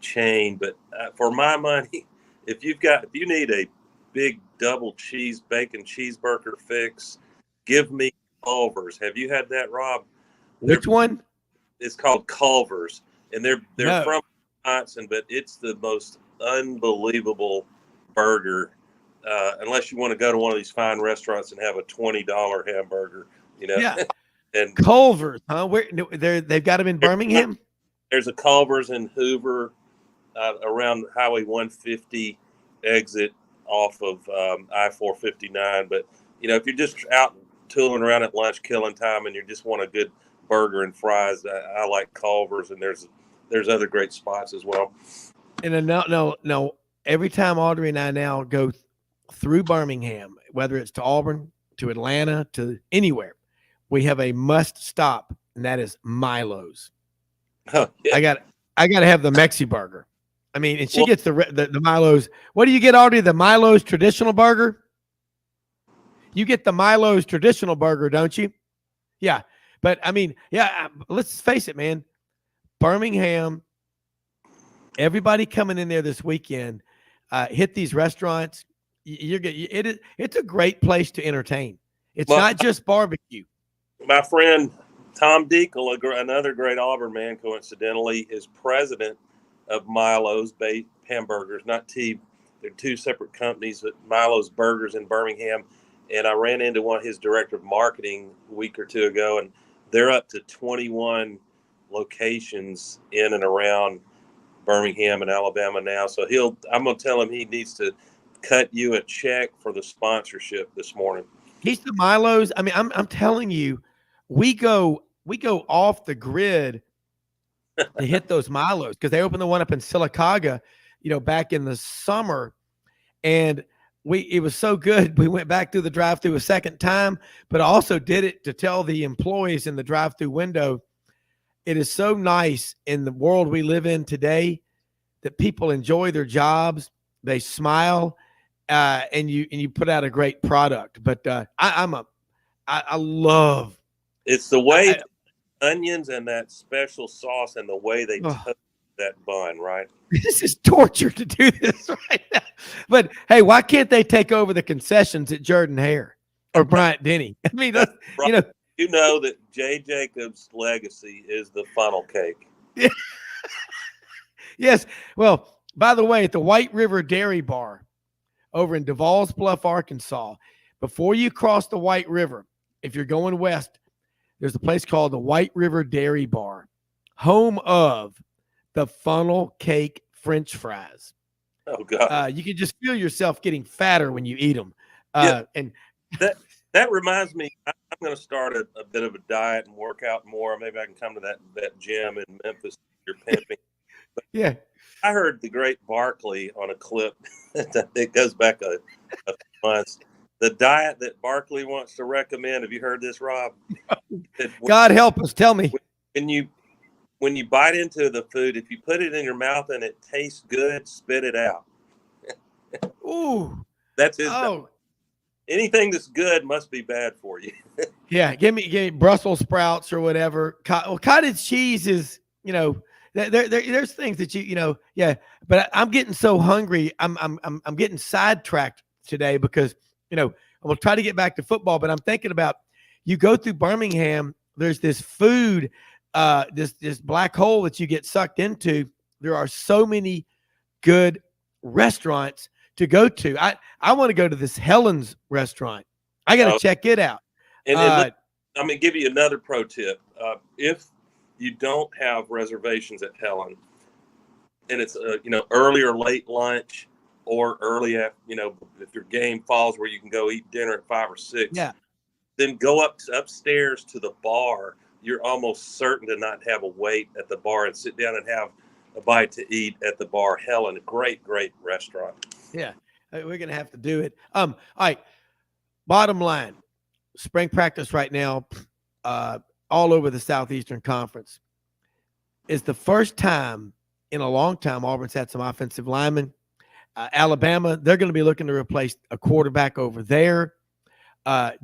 H: chain, but for my money, if you need a big double cheese bacon cheeseburger fix, give me Culver's. Have you had that, Rob?
B: Which one?
H: It's called Culver's, and they're
B: No.
H: from Wisconsin, but it's the most unbelievable burger. Unless you want to go to one of these fine restaurants and have a $20 hamburger,
B: Yeah.
H: And
B: Culver's, huh? Where they've got them in Birmingham?
H: There's a Culver's in Hoover, around Highway 150 exit off of I-459. But if you're just out tooling around at lunch, killing time, and you just want a good burger and fries, I like Culver's, and there's other great spots as well.
B: And no. Every time Audrey and I now go through Birmingham, whether it's to Auburn, to Atlanta, to anywhere, we have a must stop, and that is Milo's.
H: Oh, yeah.
B: I got to have the Mexi burger. I mean, and she gets the Milo's. What do you get, Audrey? The Milo's traditional burger? You get the Milo's traditional burger, don't you? Yeah. But I mean, let's face it, man. Birmingham, everybody coming in there this weekend, hit these restaurants. It's a great place to entertain. It's not just barbecue.
H: My friend Tom Deacle, another great Auburn man, coincidentally, is president of Milo's Hamburgers, not T. They're 2 separate companies, but Milo's Burgers in Birmingham. And I ran into one of his director of marketing a week or 2 ago, and they're up to 21 locations in and around Birmingham and Alabama now. So I'm going to tell him he needs to cut you a check for the sponsorship this morning.
B: He's the Milo's. I mean, I'm telling you, we go we go off the grid to hit those Milos because they opened the one up in Sylacauga, back in the summer. And it was so good. We went back through the drive-through a second time, but I also did it to tell the employees in the drive-through window, it is so nice in the world we live in today that people enjoy their jobs. They smile, and you put out a great product. But I love.
H: It's the way onions and that special sauce and the way they toast that bun, right?
B: This is torture to do this right now. But hey, why can't they take over the concessions at Jordan Hare or Bryant Denny? I mean,
H: right. You know that J. Jacobs' legacy is the funnel cake.
B: Yes. Well, by the way, at the White River Dairy Bar over in Devall's Bluff, Arkansas, before you cross the White River, if you're going west, there's a place called the White River Dairy Bar, home of the funnel cake French fries.
H: Oh, God.
B: You can just feel yourself getting fatter when you eat them. And
H: that reminds me, I'm going to start a bit of a diet and work out more. Maybe I can come to that gym in Memphis you're pimping. But
B: yeah.
H: I heard the great Barkley on a clip that goes back a few months. The diet that Barkley wants to recommend. Have you heard this, Rob?
B: God help us. Tell me.
H: When you bite into the food, if you put it in your mouth and it tastes good, spit it out.
B: Ooh.
H: That's his. Oh. Anything that's good must be bad for you.
B: Yeah. Give me Brussels sprouts or whatever. Cottage cheese is, there's things that yeah. But I'm getting so hungry. I'm getting sidetracked today because, I'm going to try to get back to football, but I'm thinking about you go through Birmingham, there's this food, this black hole that you get sucked into. There are so many good restaurants to go to. I want to go to this Helen's restaurant. I got to check it out.
H: And I'm going to give you another pro tip. If you don't have reservations at Helen, and it's early or late lunch, or early after, if your game falls where you can go eat dinner at 5 or 6, then go upstairs to the bar. You're almost certain to not have a wait at the bar and sit down and have a bite to eat at the bar. Helen, a great, great restaurant.
B: Yeah, we're going to have to do it. All right, bottom line, spring practice right now all over the Southeastern Conference. It's the first time in a long time Auburn's had some offensive linemen. Alabama, they're going to be looking to replace a quarterback over there.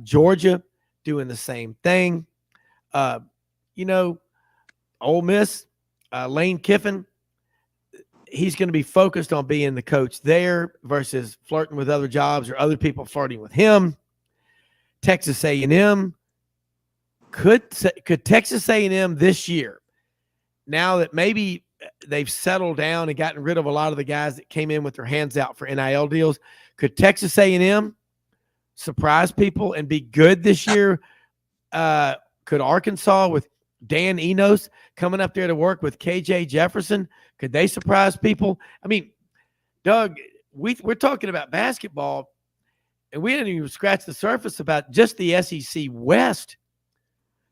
B: Georgia doing the same thing. Ole Miss, Lane Kiffin, he's going to be focused on being the coach there versus flirting with other jobs or other people flirting with him. Texas A&M, could Texas A&M this year, now that maybe they've settled down and gotten rid of a lot of the guys that came in with their hands out for NIL deals, could Texas A&M surprise people and be good this year? Could Arkansas with Dan Enos coming up there to work with KJ Jefferson, could they surprise people? I mean, Doug, we're talking about basketball, and we didn't even scratch the surface about just the SEC West.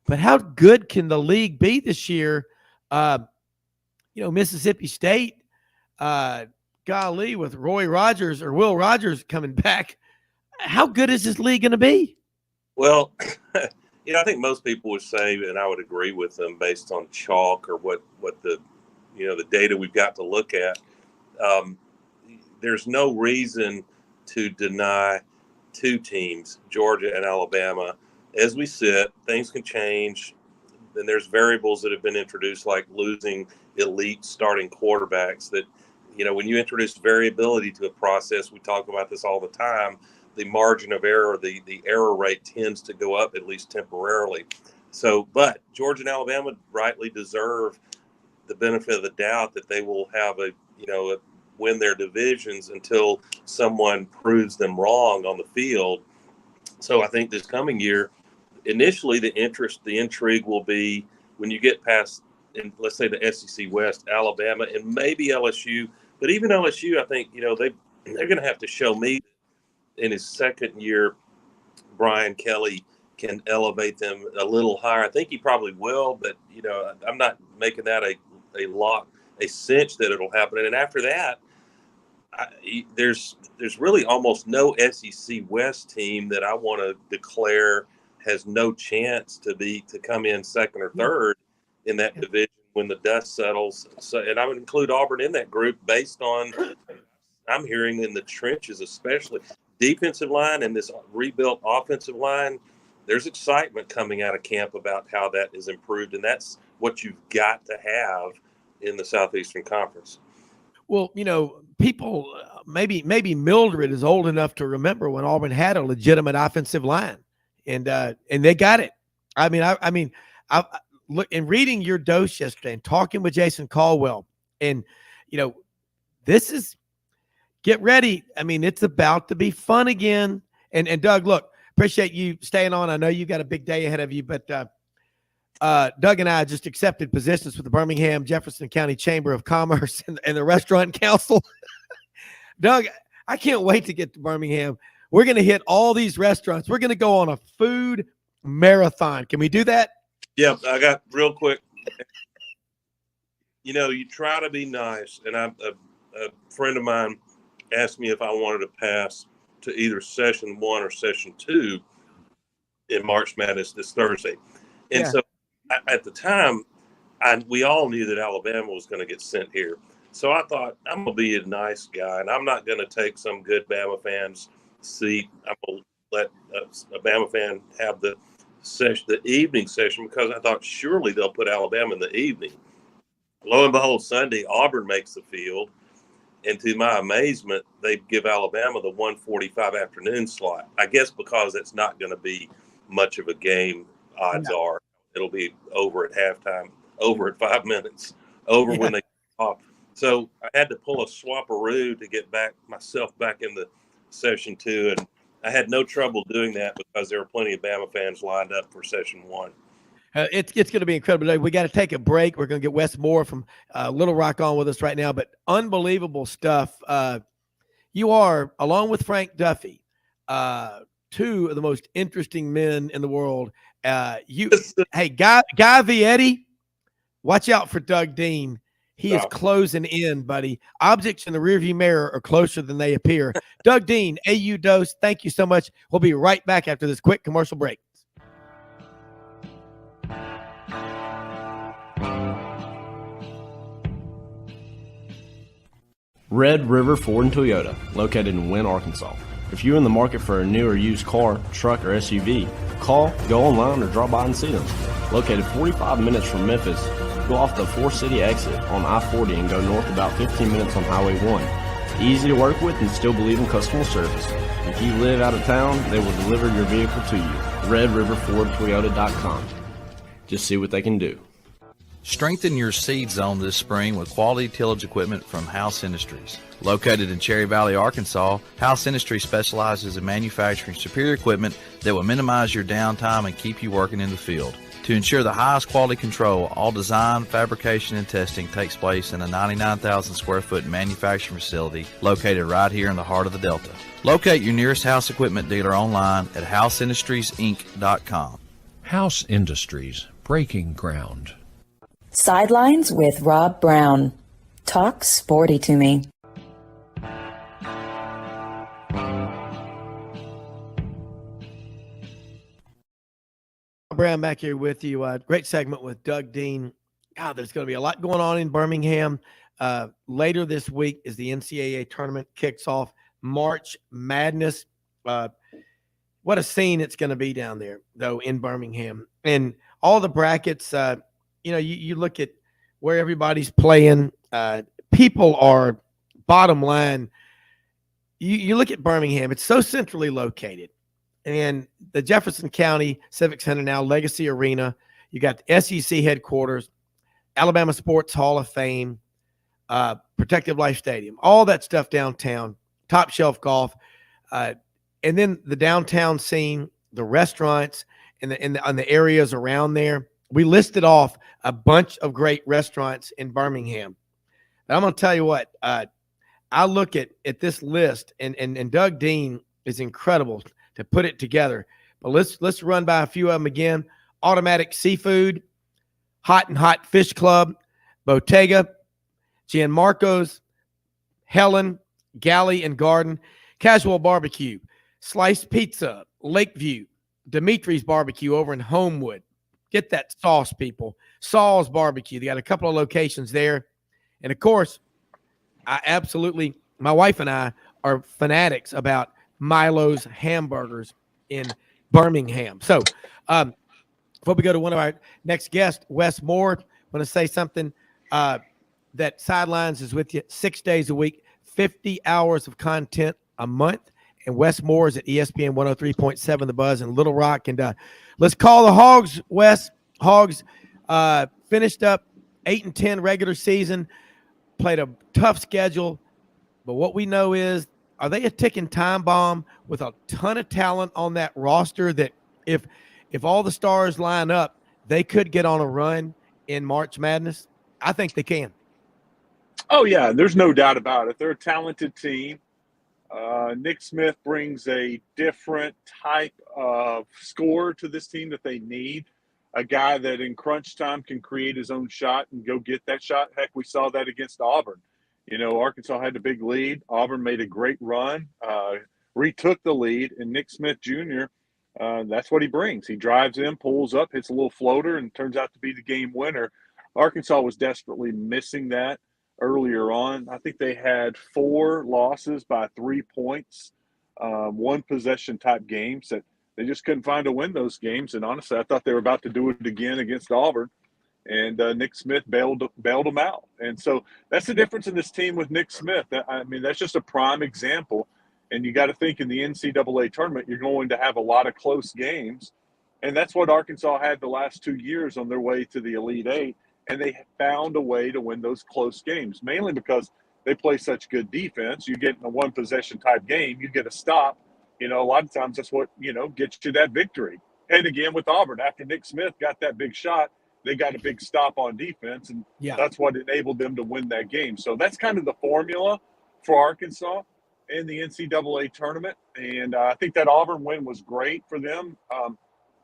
B: But how good can the league be this year? Mississippi State, golly, with Will Rogers coming back, how good is this league going to be?
H: Well, I think most people would say, and I would agree with them based on chalk or what the the data we've got to look at. There's no reason to deny two teams, Georgia and Alabama. As we sit, things can change. And there's variables that have been introduced, like losing elite starting quarterbacks that, when you introduce variability to a process, we talk about this all the time, the margin of error, the error rate tends to go up, at least temporarily. So, but Georgia and Alabama rightly deserve the benefit of the doubt that they will have win their divisions until someone proves them wrong on the field. So I think this coming year, initially the intrigue will be when you get past, let's say the SEC West, Alabama, and maybe LSU. But even LSU, I think, they're going to have to show me in his second year, Brian Kelly can elevate them a little higher. I think he probably will, but I'm not making that a lock, a cinch that it'll happen. And after that, there's really almost no SEC West team that I want to declare has no chance to come in second or third in that division when the dust settles. So, and I would include Auburn in that group based on I'm hearing in the trenches, especially defensive line and this rebuilt offensive line. There's excitement coming out of camp about how that is improved, and that's what you've got to have in the Southeastern Conference.
B: Well, people, maybe Mildred is old enough to remember when Auburn had a legitimate offensive line, and they got it. I look in reading your dose yesterday and talking with Jason Caldwell, and this is get ready. It's about to be fun again. And Doug, look, appreciate you staying on. I know you got a big day ahead of you, but Doug and I just accepted positions with the Birmingham Jefferson County Chamber of Commerce and the Restaurant Council. Doug, I can't wait to get to Birmingham. We're going to hit all these restaurants. We're going to go on a food marathon. Can we do that?
H: Yep. I got real quick. You try to be nice. And a friend of mine asked me if I wanted to pass to either session 1 or session 2 in March Madness this Thursday. And so at the time, we all knew that Alabama was going to get sent here. So I thought, I'm going to be a nice guy, and I'm not going to take some good Bama fan's seat. I'm going to let a Bama fan have the evening session, because I thought surely they'll put Alabama in the evening. Lo and behold, Sunday, Auburn makes the field. And to my amazement, they give Alabama the 1:45 afternoon slot. I guess because it's not going to be much of a game, odds are. It'll be over at halftime, over at 5 minutes, over when they get off. So I had to pull a swapperoo to get myself back in the session 2. And I had no trouble doing that because there were plenty of Bama fans lined up for session 1.
B: It's going to be incredible. We got to take a break. We're going to get Wes Moore from Little Rock on with us right now, but unbelievable stuff. You are, along with Frank Duffy, 2 of the most interesting men in the world. Hey, Guy Vietti, watch out for Doug Dean. He is closing in, buddy. Objects in the rearview mirror are closer than they appear. Doug Dean, AU Dose, thank you so much. We'll be right back after this quick commercial break.
D: Red River Ford and Toyota, located in Wynne, Arkansas. If you're in the market for a new or used car, truck, or SUV, call, go online, or drop by and see them. Located 45 minutes from Memphis, go off the 4-city exit on I-40 and go north about 15 minutes on Highway 1. Easy to work with and still believe in customer service. If you live out of town, they will deliver your vehicle to you. RedRiverFordToyota.com. Just see what they can do.
E: Strengthen your seed zone this spring with quality tillage equipment from House Industries. Located in Cherry Valley, Arkansas, House Industries specializes in manufacturing superior equipment that will minimize your downtime and keep you working in the field. To ensure the highest quality control, all design, fabrication, and testing takes place in a 99,000 square foot manufacturing facility located right here in the heart of the Delta. Locate your nearest House equipment dealer online at houseindustriesinc.com.
F: House Industries, breaking ground.
A: Sidelines with Rob Browne. Talk sporty to me.
B: Browne back here with you. Great segment with Doug Dean. God, there's going to be a lot going on in Birmingham. Later this week is the NCAA tournament kicks off. March Madness. What a scene it's going to be down there, though, in Birmingham. And all the brackets, you look at where everybody's playing. People are, bottom line, you look at Birmingham, it's so centrally located. And the Jefferson County Civic Center now, Legacy Arena, you got the SEC headquarters, Alabama Sports Hall of Fame, Protective Life Stadium, all that stuff downtown, Top Shelf Golf, and then the downtown scene, the restaurants, and the areas around there. We listed off a bunch of great restaurants in Birmingham. But I'm going to tell you what, I look at this list, and Doug Dean is incredible to put it together. But let's run by a few of them again. Automatic Seafood, Hot and Hot Fish Club, Bottega, Gianmarco's, Helen, Galley and Garden, Casual Barbecue, Sliced Pizza, Lakeview, Dimitri's Barbecue over in Homewood. Get that sauce, people. Saul's Barbecue. They got a couple of locations there. And, of course, my wife and I are fanatics about Milo's Hamburgers in Birmingham. So before we go to one of our next guests, Wess Moore, I want to say something that Sidelines is with you 6 days a week, 50 hours of content a month. And Wess Moore is at ESPN 103.7 The Buzz in Little Rock. And let's call the Hogs, Wes. Hogs finished up 8-10 regular season, played a tough schedule. But what we know is, are they a ticking time bomb with a ton of talent on that roster that if all the stars line up, they could get on a run in March Madness? I think they can.
I: Oh, yeah, there's no doubt about it. They're a talented team. Nick Smith brings a different type of scorer to this team that they need, a guy that in crunch time can create his own shot and go get that shot. Heck, we saw that against Auburn. You know, Arkansas had the big lead. Auburn made a great run, retook the lead, and Nick Smith Jr., that's what he brings. He drives in, pulls up, hits a little floater, and turns out to be the game winner. Arkansas was desperately missing that earlier on. I think they had 4 losses by 3 points, one possession type games that they just couldn't find to win those games. And honestly, I thought they were about to do it again against Auburn, and Nick Smith bailed them out. And so that's the difference in this team with Nick Smith. I mean, that's just a prime example. And you got to think in the NCAA tournament, you're going to have a lot of close games. And that's what Arkansas had the last 2 years on their way to the Elite Eight. And they found a way to win those close games, mainly because they play such good defense. You get in a one-possession type game, you get a stop. You know, a lot of times that's what, gets you that victory. And again, with Auburn, after Nick Smith got that big shot, they got a big stop on defense, and that's what enabled them to win that game. So that's kind of the formula for Arkansas in the NCAA tournament. And I think that Auburn win was great for them.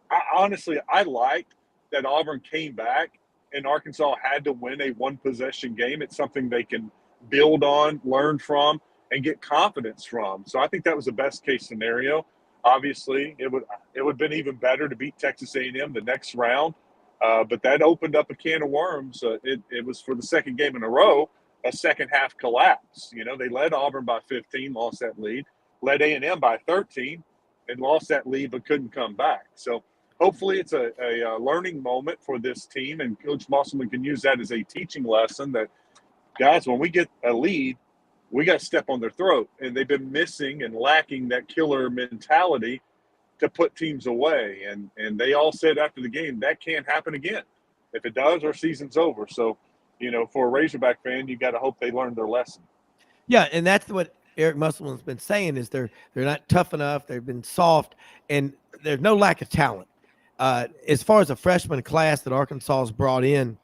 I: I liked that Auburn came back and Arkansas had to win a one-possession game. It's something they can build on, learn from, and get confidence from. So I think that was the best-case scenario. Obviously, it would have been even better to beat Texas A&M the next round, but that opened up a can of worms. It was for the second game in a row, a second-half collapse. They led Auburn by 15, lost that lead, led A&M by 13, and lost that lead but couldn't come back. So hopefully it's a learning moment for this team, and Coach Musselman can use that as a teaching lesson that, guys, when we get a lead, we got to step on their throat. And they've been missing and lacking that killer mentality to put teams away. And they all said after the game, that can't happen again. If it does, our season's over. So, for a Razorback fan, you got to hope they learned their lesson.
B: Yeah, and that's what Eric Musselman's been saying is they're not tough enough. They've been soft, and there's no lack of talent. As far as a freshman class that Arkansas has brought in,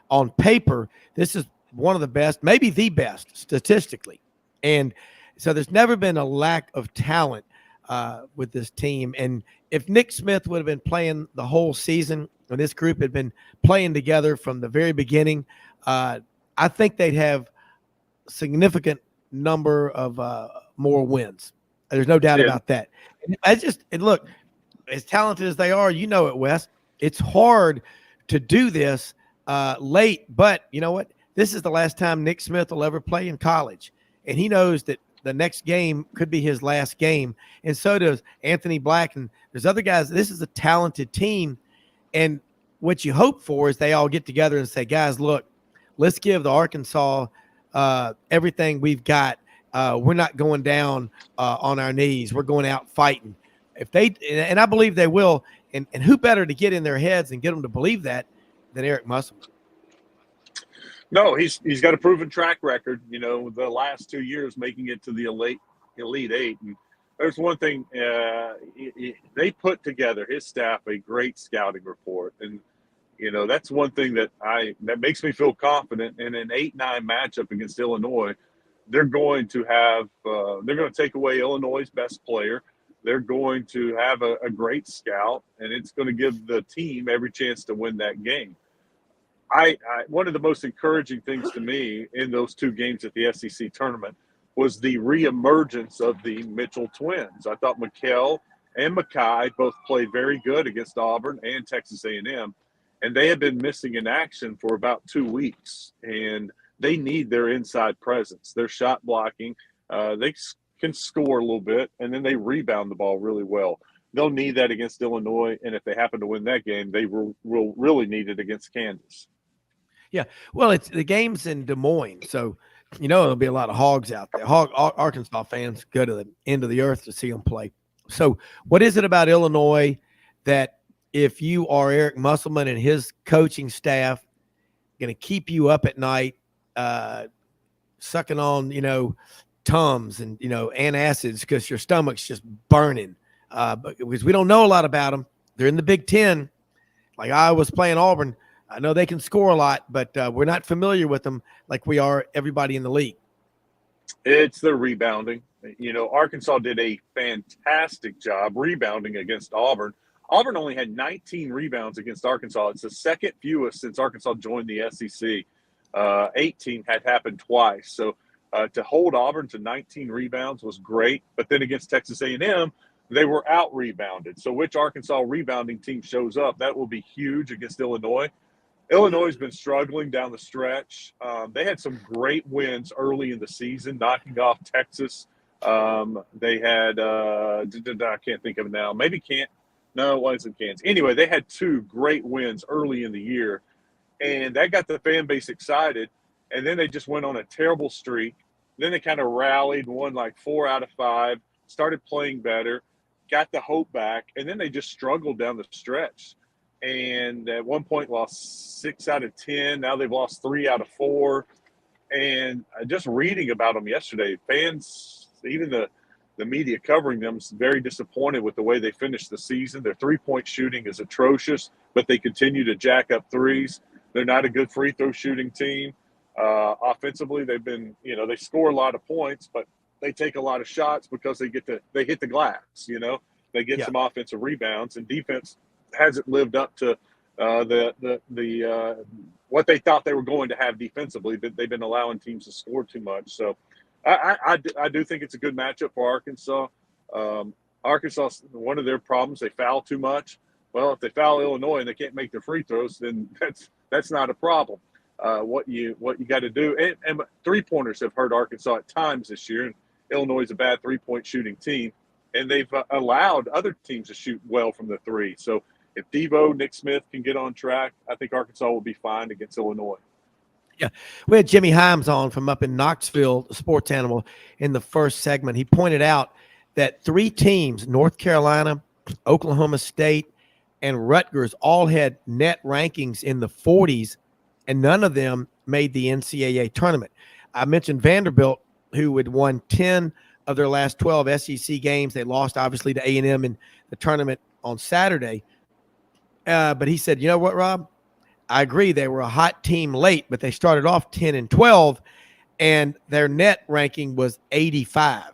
B: on paper, this is one of the best, maybe the best statistically. And so there's never been a lack of talent with this team. And if Nick Smith would have been playing the whole season, and this group had been playing together from the very beginning, I think they'd have significant number of more wins. There's no doubt about that. And look, as talented as they are, it, Wes, it's hard to do this late, but you know what? This is the last time Nick Smith will ever play in college. And he knows that the next game could be his last game. And so does Anthony Black. And there's other guys. This is a talented team. And what you hope for is they all get together and say, guys, look, let's give the Arkansas everything we've got. We're not going down on our knees. We're going out fighting. If they, and I believe they will, and who better to get in their heads and get them to believe that than Eric Musselman?
I: No, he's got a proven track record, the last 2 years making it to the Elite Eight. And there's one thing, they put together, his staff, a great scouting report. And, that's one thing that makes me feel confident in an 8-9 matchup against Illinois. They're going to take away Illinois' best player. They're going to have a great scout, and it's going to give the team every chance to win that game. One of the most encouraging things to me in those two games at the SEC tournament was the reemergence of the Mitchell twins. I thought Mikkel and Mackay both played very good against Auburn and Texas A&M, and they had been missing in action for about 2 weeks, and they need their inside presence, their shot blocking. They can score a little bit, and then they rebound the ball really well. They'll need that against Illinois, and if they happen to win that game, they will really need it against Kansas.
B: Yeah, well, it's the game's in Des Moines, so there'll be a lot of Hogs out there. Arkansas fans go to the end of the earth to see them play. So, what is it about Illinois that if you are Eric Musselman and his coaching staff, going to keep you up at night, sucking on Tums and antacids because your stomach's just burning? Because we don't know a lot about them. They're in the Big Ten, like I was playing Auburn. I know they can score a lot, but we're not familiar with them like we are everybody in the league.
I: It's the rebounding. Arkansas did a fantastic job rebounding against Auburn. Auburn only had 19 rebounds against Arkansas. It's the second fewest since Arkansas joined the SEC. 18 had happened twice. So to hold Auburn to 19 rebounds was great. But then against Texas A&M, they were out-rebounded. So which Arkansas rebounding team shows up, that will be huge against Illinois. Illinois has been struggling down the stretch. They had some great wins early in the season, knocking off Texas. They had I can't think of it now. Maybe Kent. No, it wasn't Kansas. Anyway, they had 2 great wins early in the year, and that got the fan base excited. And then they just went on a terrible streak. Then they kind of rallied, won like 4 out of 5, started playing better, got the hope back, and then they just struggled down the stretch. And at one point lost 6 out of 10. Now they've lost 3 out of 4. And just reading about them yesterday, fans, even the media covering them, is very disappointed with the way they finished the season. Their three-point shooting is atrocious, but they continue to jack up threes. They're not a good free throw shooting team. Offensively, they've been, they score a lot of points, but they take a lot of shots because they hit the glass. They get some offensive rebounds, and defense hasn't lived up to what they thought they were going to have defensively. They've been allowing teams to score too much. So I do think it's a good matchup for Arkansas. Arkansas, one of their problems, they foul too much. Well, if they foul Illinois and they can't make their free throws, then that's not a problem. What you got to do, and three-pointers have hurt Arkansas at times this year, and Illinois is a bad three-point shooting team, and they've allowed other teams to shoot well from the three. So if Devo, Nick Smith can get on track, I think Arkansas will be fine against Illinois.
B: Yeah, we had Jimmy Hyams on from up in Knoxville, the sports animal, in the first segment. He pointed out that 3 teams, North Carolina, Oklahoma State, and Rutgers, all had net rankings in the 40s, and none of them made the NCAA tournament. I mentioned Vanderbilt, who had won 10 of their last 12 SEC games. They lost, obviously, to A&M in the tournament on Saturday. But he said, you know what, Rob? I agree. They were a hot team late, but they started off 10-12, and their net ranking was 85.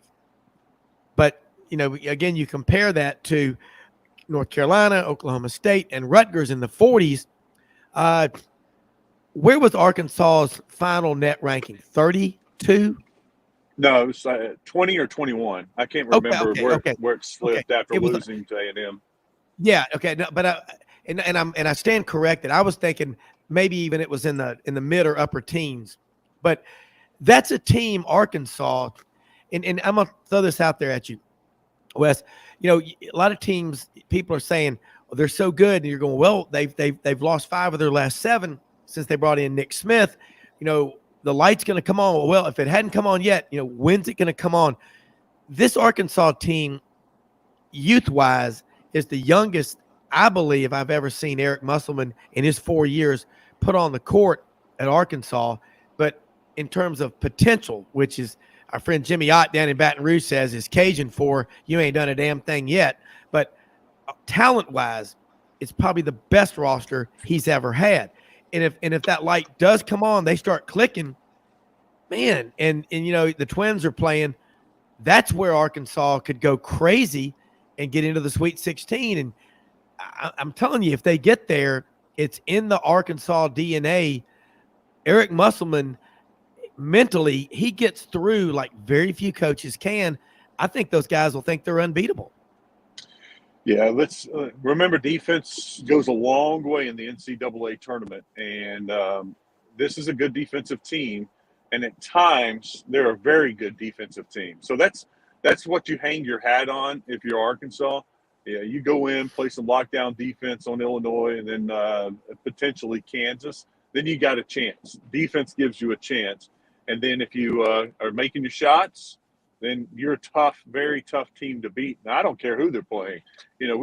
B: But, again, you compare that to North Carolina, Oklahoma State, and Rutgers in the 40s. Where was Arkansas's final net ranking? 32?
I: No, it was 20 or 21. I can't remember where it slipped after losing to A&M.
B: Yeah. Okay. No, but I stand corrected. I was thinking maybe even it was in the mid or upper teens, but that's a team, Arkansas. And I'm gonna throw this out there at you, Wes. A lot of teams, people are saying, well, they're so good, and you're going, well, they've lost 5 of their last 7 since they brought in Nick Smith. The light's going to come on. Well, if it hadn't come on yet, when's it going to come on? This Arkansas team, youth-wise, is the youngest, I believe, I've ever seen Eric Musselman in his 4 years put on the court at Arkansas. But in terms of potential, which is our friend Jimmy Ott down in Baton Rouge says is Cajun for you ain't done a damn thing yet. But talent-wise, it's probably the best roster he's ever had. And if that light does come on, they start clicking, man. And the Twins are playing. That's where Arkansas could go crazy and get into the Sweet 16. And I'm telling you, if they get there, it's in the Arkansas DNA. Eric Musselman, mentally, he gets through like very few coaches can. I think those guys will think they're unbeatable.
I: Yeah, let's remember defense goes a long way in the NCAA tournament, and this is a good defensive team, and at times they're a very good defensive team. So that's what you hang your hat on if you're Arkansas. Yeah, you go in, play some lockdown defense on Illinois, and then potentially Kansas. Then you got a chance. Defense gives you a chance, and then if you are making your shots, then you're a tough, very tough team to beat. Now, I don't care who they're playing. You know,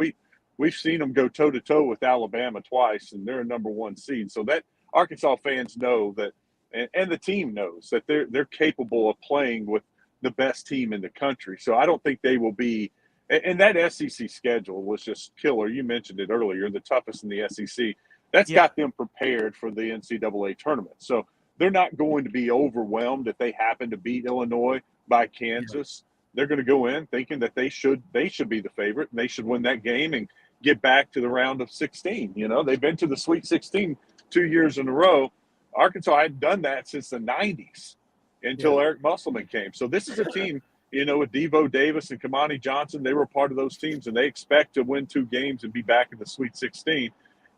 I: we've seen them go toe-to-toe with Alabama twice, and they're a number one seed. So that Arkansas fans know that, and the team knows that they're capable of playing with the best team in the country. So I don't think they will be – and that SEC schedule was just killer. You mentioned it earlier, the toughest in the SEC. That's got them prepared for the NCAA tournament. So they're not going to be overwhelmed if they happen to beat Illinois by Kansas. They're going to go in thinking that they should be the favorite, and they should win that game and get back to the round of 16. You know, they've been to the Sweet 16 2 years in a row. Arkansas hadn't done that since the 90s until Eric Musselman came. So this is a team, you know, with Devo Davis and Kamani Johnson, they were part of those teams, and they expect to win 2 games and be back in the Sweet 16.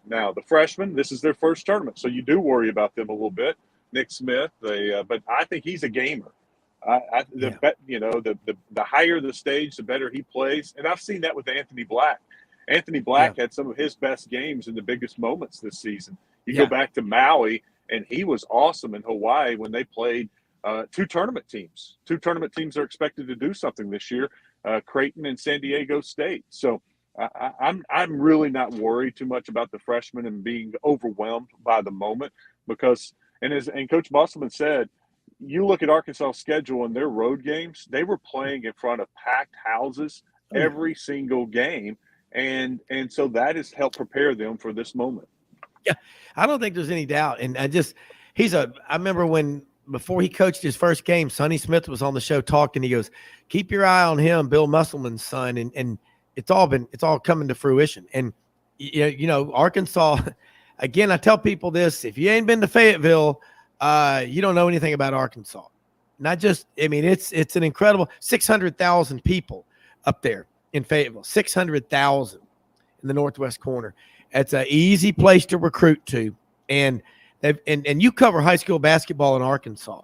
I: Now, the freshmen, this is their first tournament, so you do worry about them a little bit. Nick Smith, but I think he's a gamer. The higher the stage, the better he plays. And I've seen that with Anthony Black. Anthony Black had some of his best games in the biggest moments this season. You go back to Maui, and he was awesome in Hawaii when they played 2 tournament teams. 2 tournament teams are expected to do something this year, Creighton and San Diego State. So I'm really not worried too much about the freshmen and being overwhelmed by the moment because, and Coach Musselman said, you look at Arkansas' schedule and their road games, they were playing in front of packed houses every single game. And so that has helped prepare them for this moment.
B: Yeah, I don't think there's any doubt. And I remember before he coached his first game, Sonny Smith was on the show talking. He goes, keep your eye on him, Bill Musselman's son. And it's all coming to fruition. And, you know, Arkansas, again, I tell people this, if you ain't been to Fayetteville, you don't know anything about Arkansas. It's an incredible 600,000 people up there in Fayetteville, 600,000 in the northwest corner. It's an easy place to recruit to. And you cover high school basketball in Arkansas.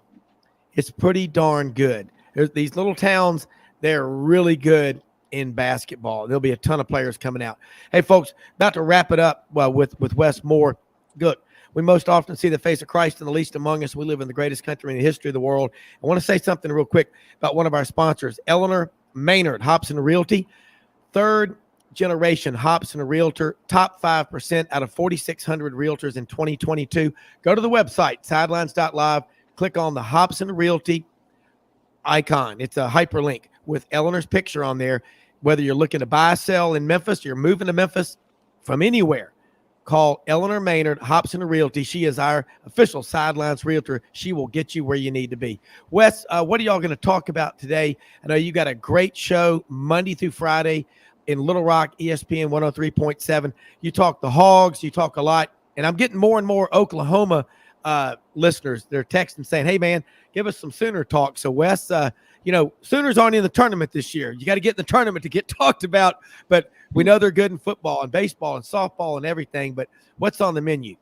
B: It's pretty darn good. There's these little towns, they're really good in basketball. There'll be a ton of players coming out. Hey, folks, about to wrap it up with Wess Moore. Look, we most often see the face of Christ in the least among us. We live in the greatest country in the history of the world. I want to say something real quick about one of our sponsors, Eleanor Maynard, Hobson Realty, 3rd generation Hobson Realtor, top 5% out of 4,600 realtors in 2022. Go to the website, sidelines.live, click on the Hobson Realty icon. It's a hyperlink with Eleanor's picture on there. Whether you're looking to buy, sell in Memphis, you're moving to Memphis from anywhere, call Eleanor Maynard, Hobson Realty. She is our official Sidelines Realtor. She will get you where you need to be. Wes, what are y'all going to talk about today? I know you got a great show Monday through Friday in Little Rock, ESPN 103.7. You talk the Hogs. You talk a lot. And I'm getting more and more Oklahoma listeners. They're texting saying, hey, man, give us some Sooner talk. So, Wes, Sooners aren't in the tournament this year. You got to get in the tournament to get talked about. But we know they're good in football and baseball and softball and everything. But what's on the menu?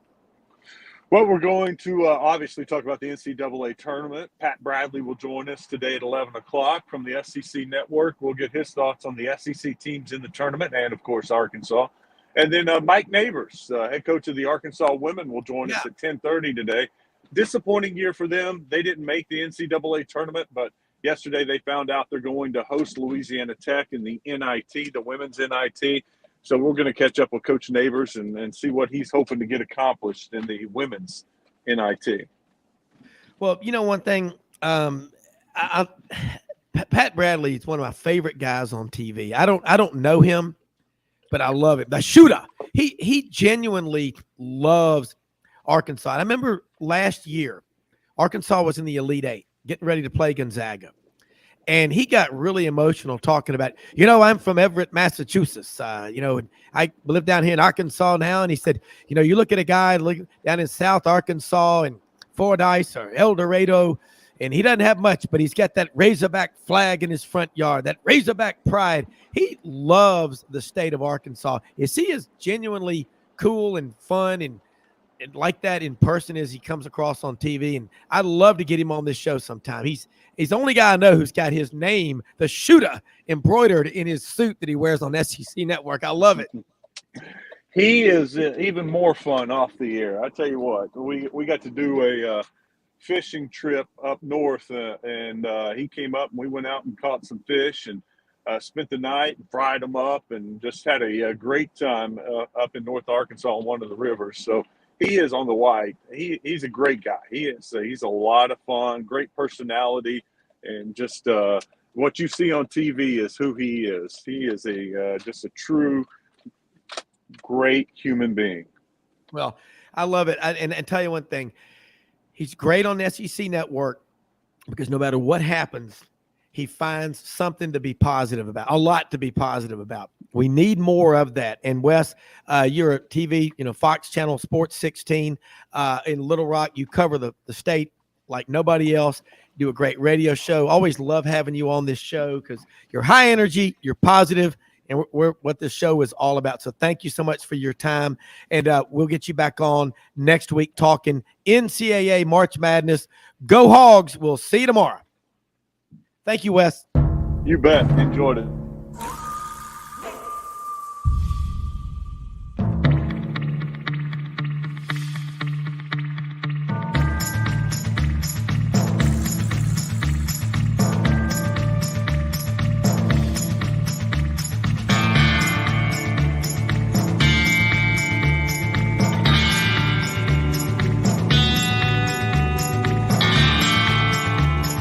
I: Well, we're going to obviously talk about the NCAA tournament. Pat Bradley will join us today at 11 o'clock from the SEC Network. We'll get his thoughts on the SEC teams in the tournament and, of course, Arkansas. And then Mike Neighbors, head coach of the Arkansas women, will join us at 10:30 today. Disappointing year for them. They didn't make the NCAA tournament, but yesterday they found out they're going to host Louisiana Tech in the NIT, the women's NIT. So we're going to catch up with Coach Neighbors and see what he's hoping to get accomplished in the women's NIT.
B: Well, you know, one thing, Pat Bradley is one of my favorite guys on TV. I don't know him, but I love him. The shooter. He genuinely loves Arkansas. I remember last year, Arkansas was in the Elite Eight, getting ready to play Gonzaga. And he got really emotional talking about, you know, I'm from Everett, Massachusetts. You know, I live down here in Arkansas now. And he said, you know, you look at a guy down in South Arkansas and Fordyce or El Dorado, and he doesn't have much, but he's got that Razorback flag in his front yard, that Razorback pride. He loves the state of Arkansas. Is he as genuinely cool and fun and like that in person as he comes across on TV? And I'd love to get him on this show sometime. He's the only guy I know who's got his name, the shooter, embroidered in his suit that he wears on SEC Network. I love it.
I: He is even more fun off the air. I tell you what, we got to do a fishing trip up north, and he came up and we went out and caught some fish and spent the night and fried them up and just had a great time up in North Arkansas on one of the rivers. So he is on the white. He's a great guy. He's a lot of fun, great personality, and just what you see on TV is who he is. He is just a true great human being.
B: Well, I love it. And tell you one thing, he's great on the SEC Network because no matter what happens, he finds something to be positive about, a lot to be positive about. We need more of that. And Wes, you're a TV, Fox Channel Sports 16 in Little Rock. You cover the state like nobody else. You do a great radio show. Always love having you on this show because you're high energy, you're positive, and we're what this show is all about. So thank you so much for your time. And we'll get you back on next week talking NCAA March Madness. Go Hogs. We'll see you tomorrow. Thank you, Wes.
I: You bet. Enjoyed it.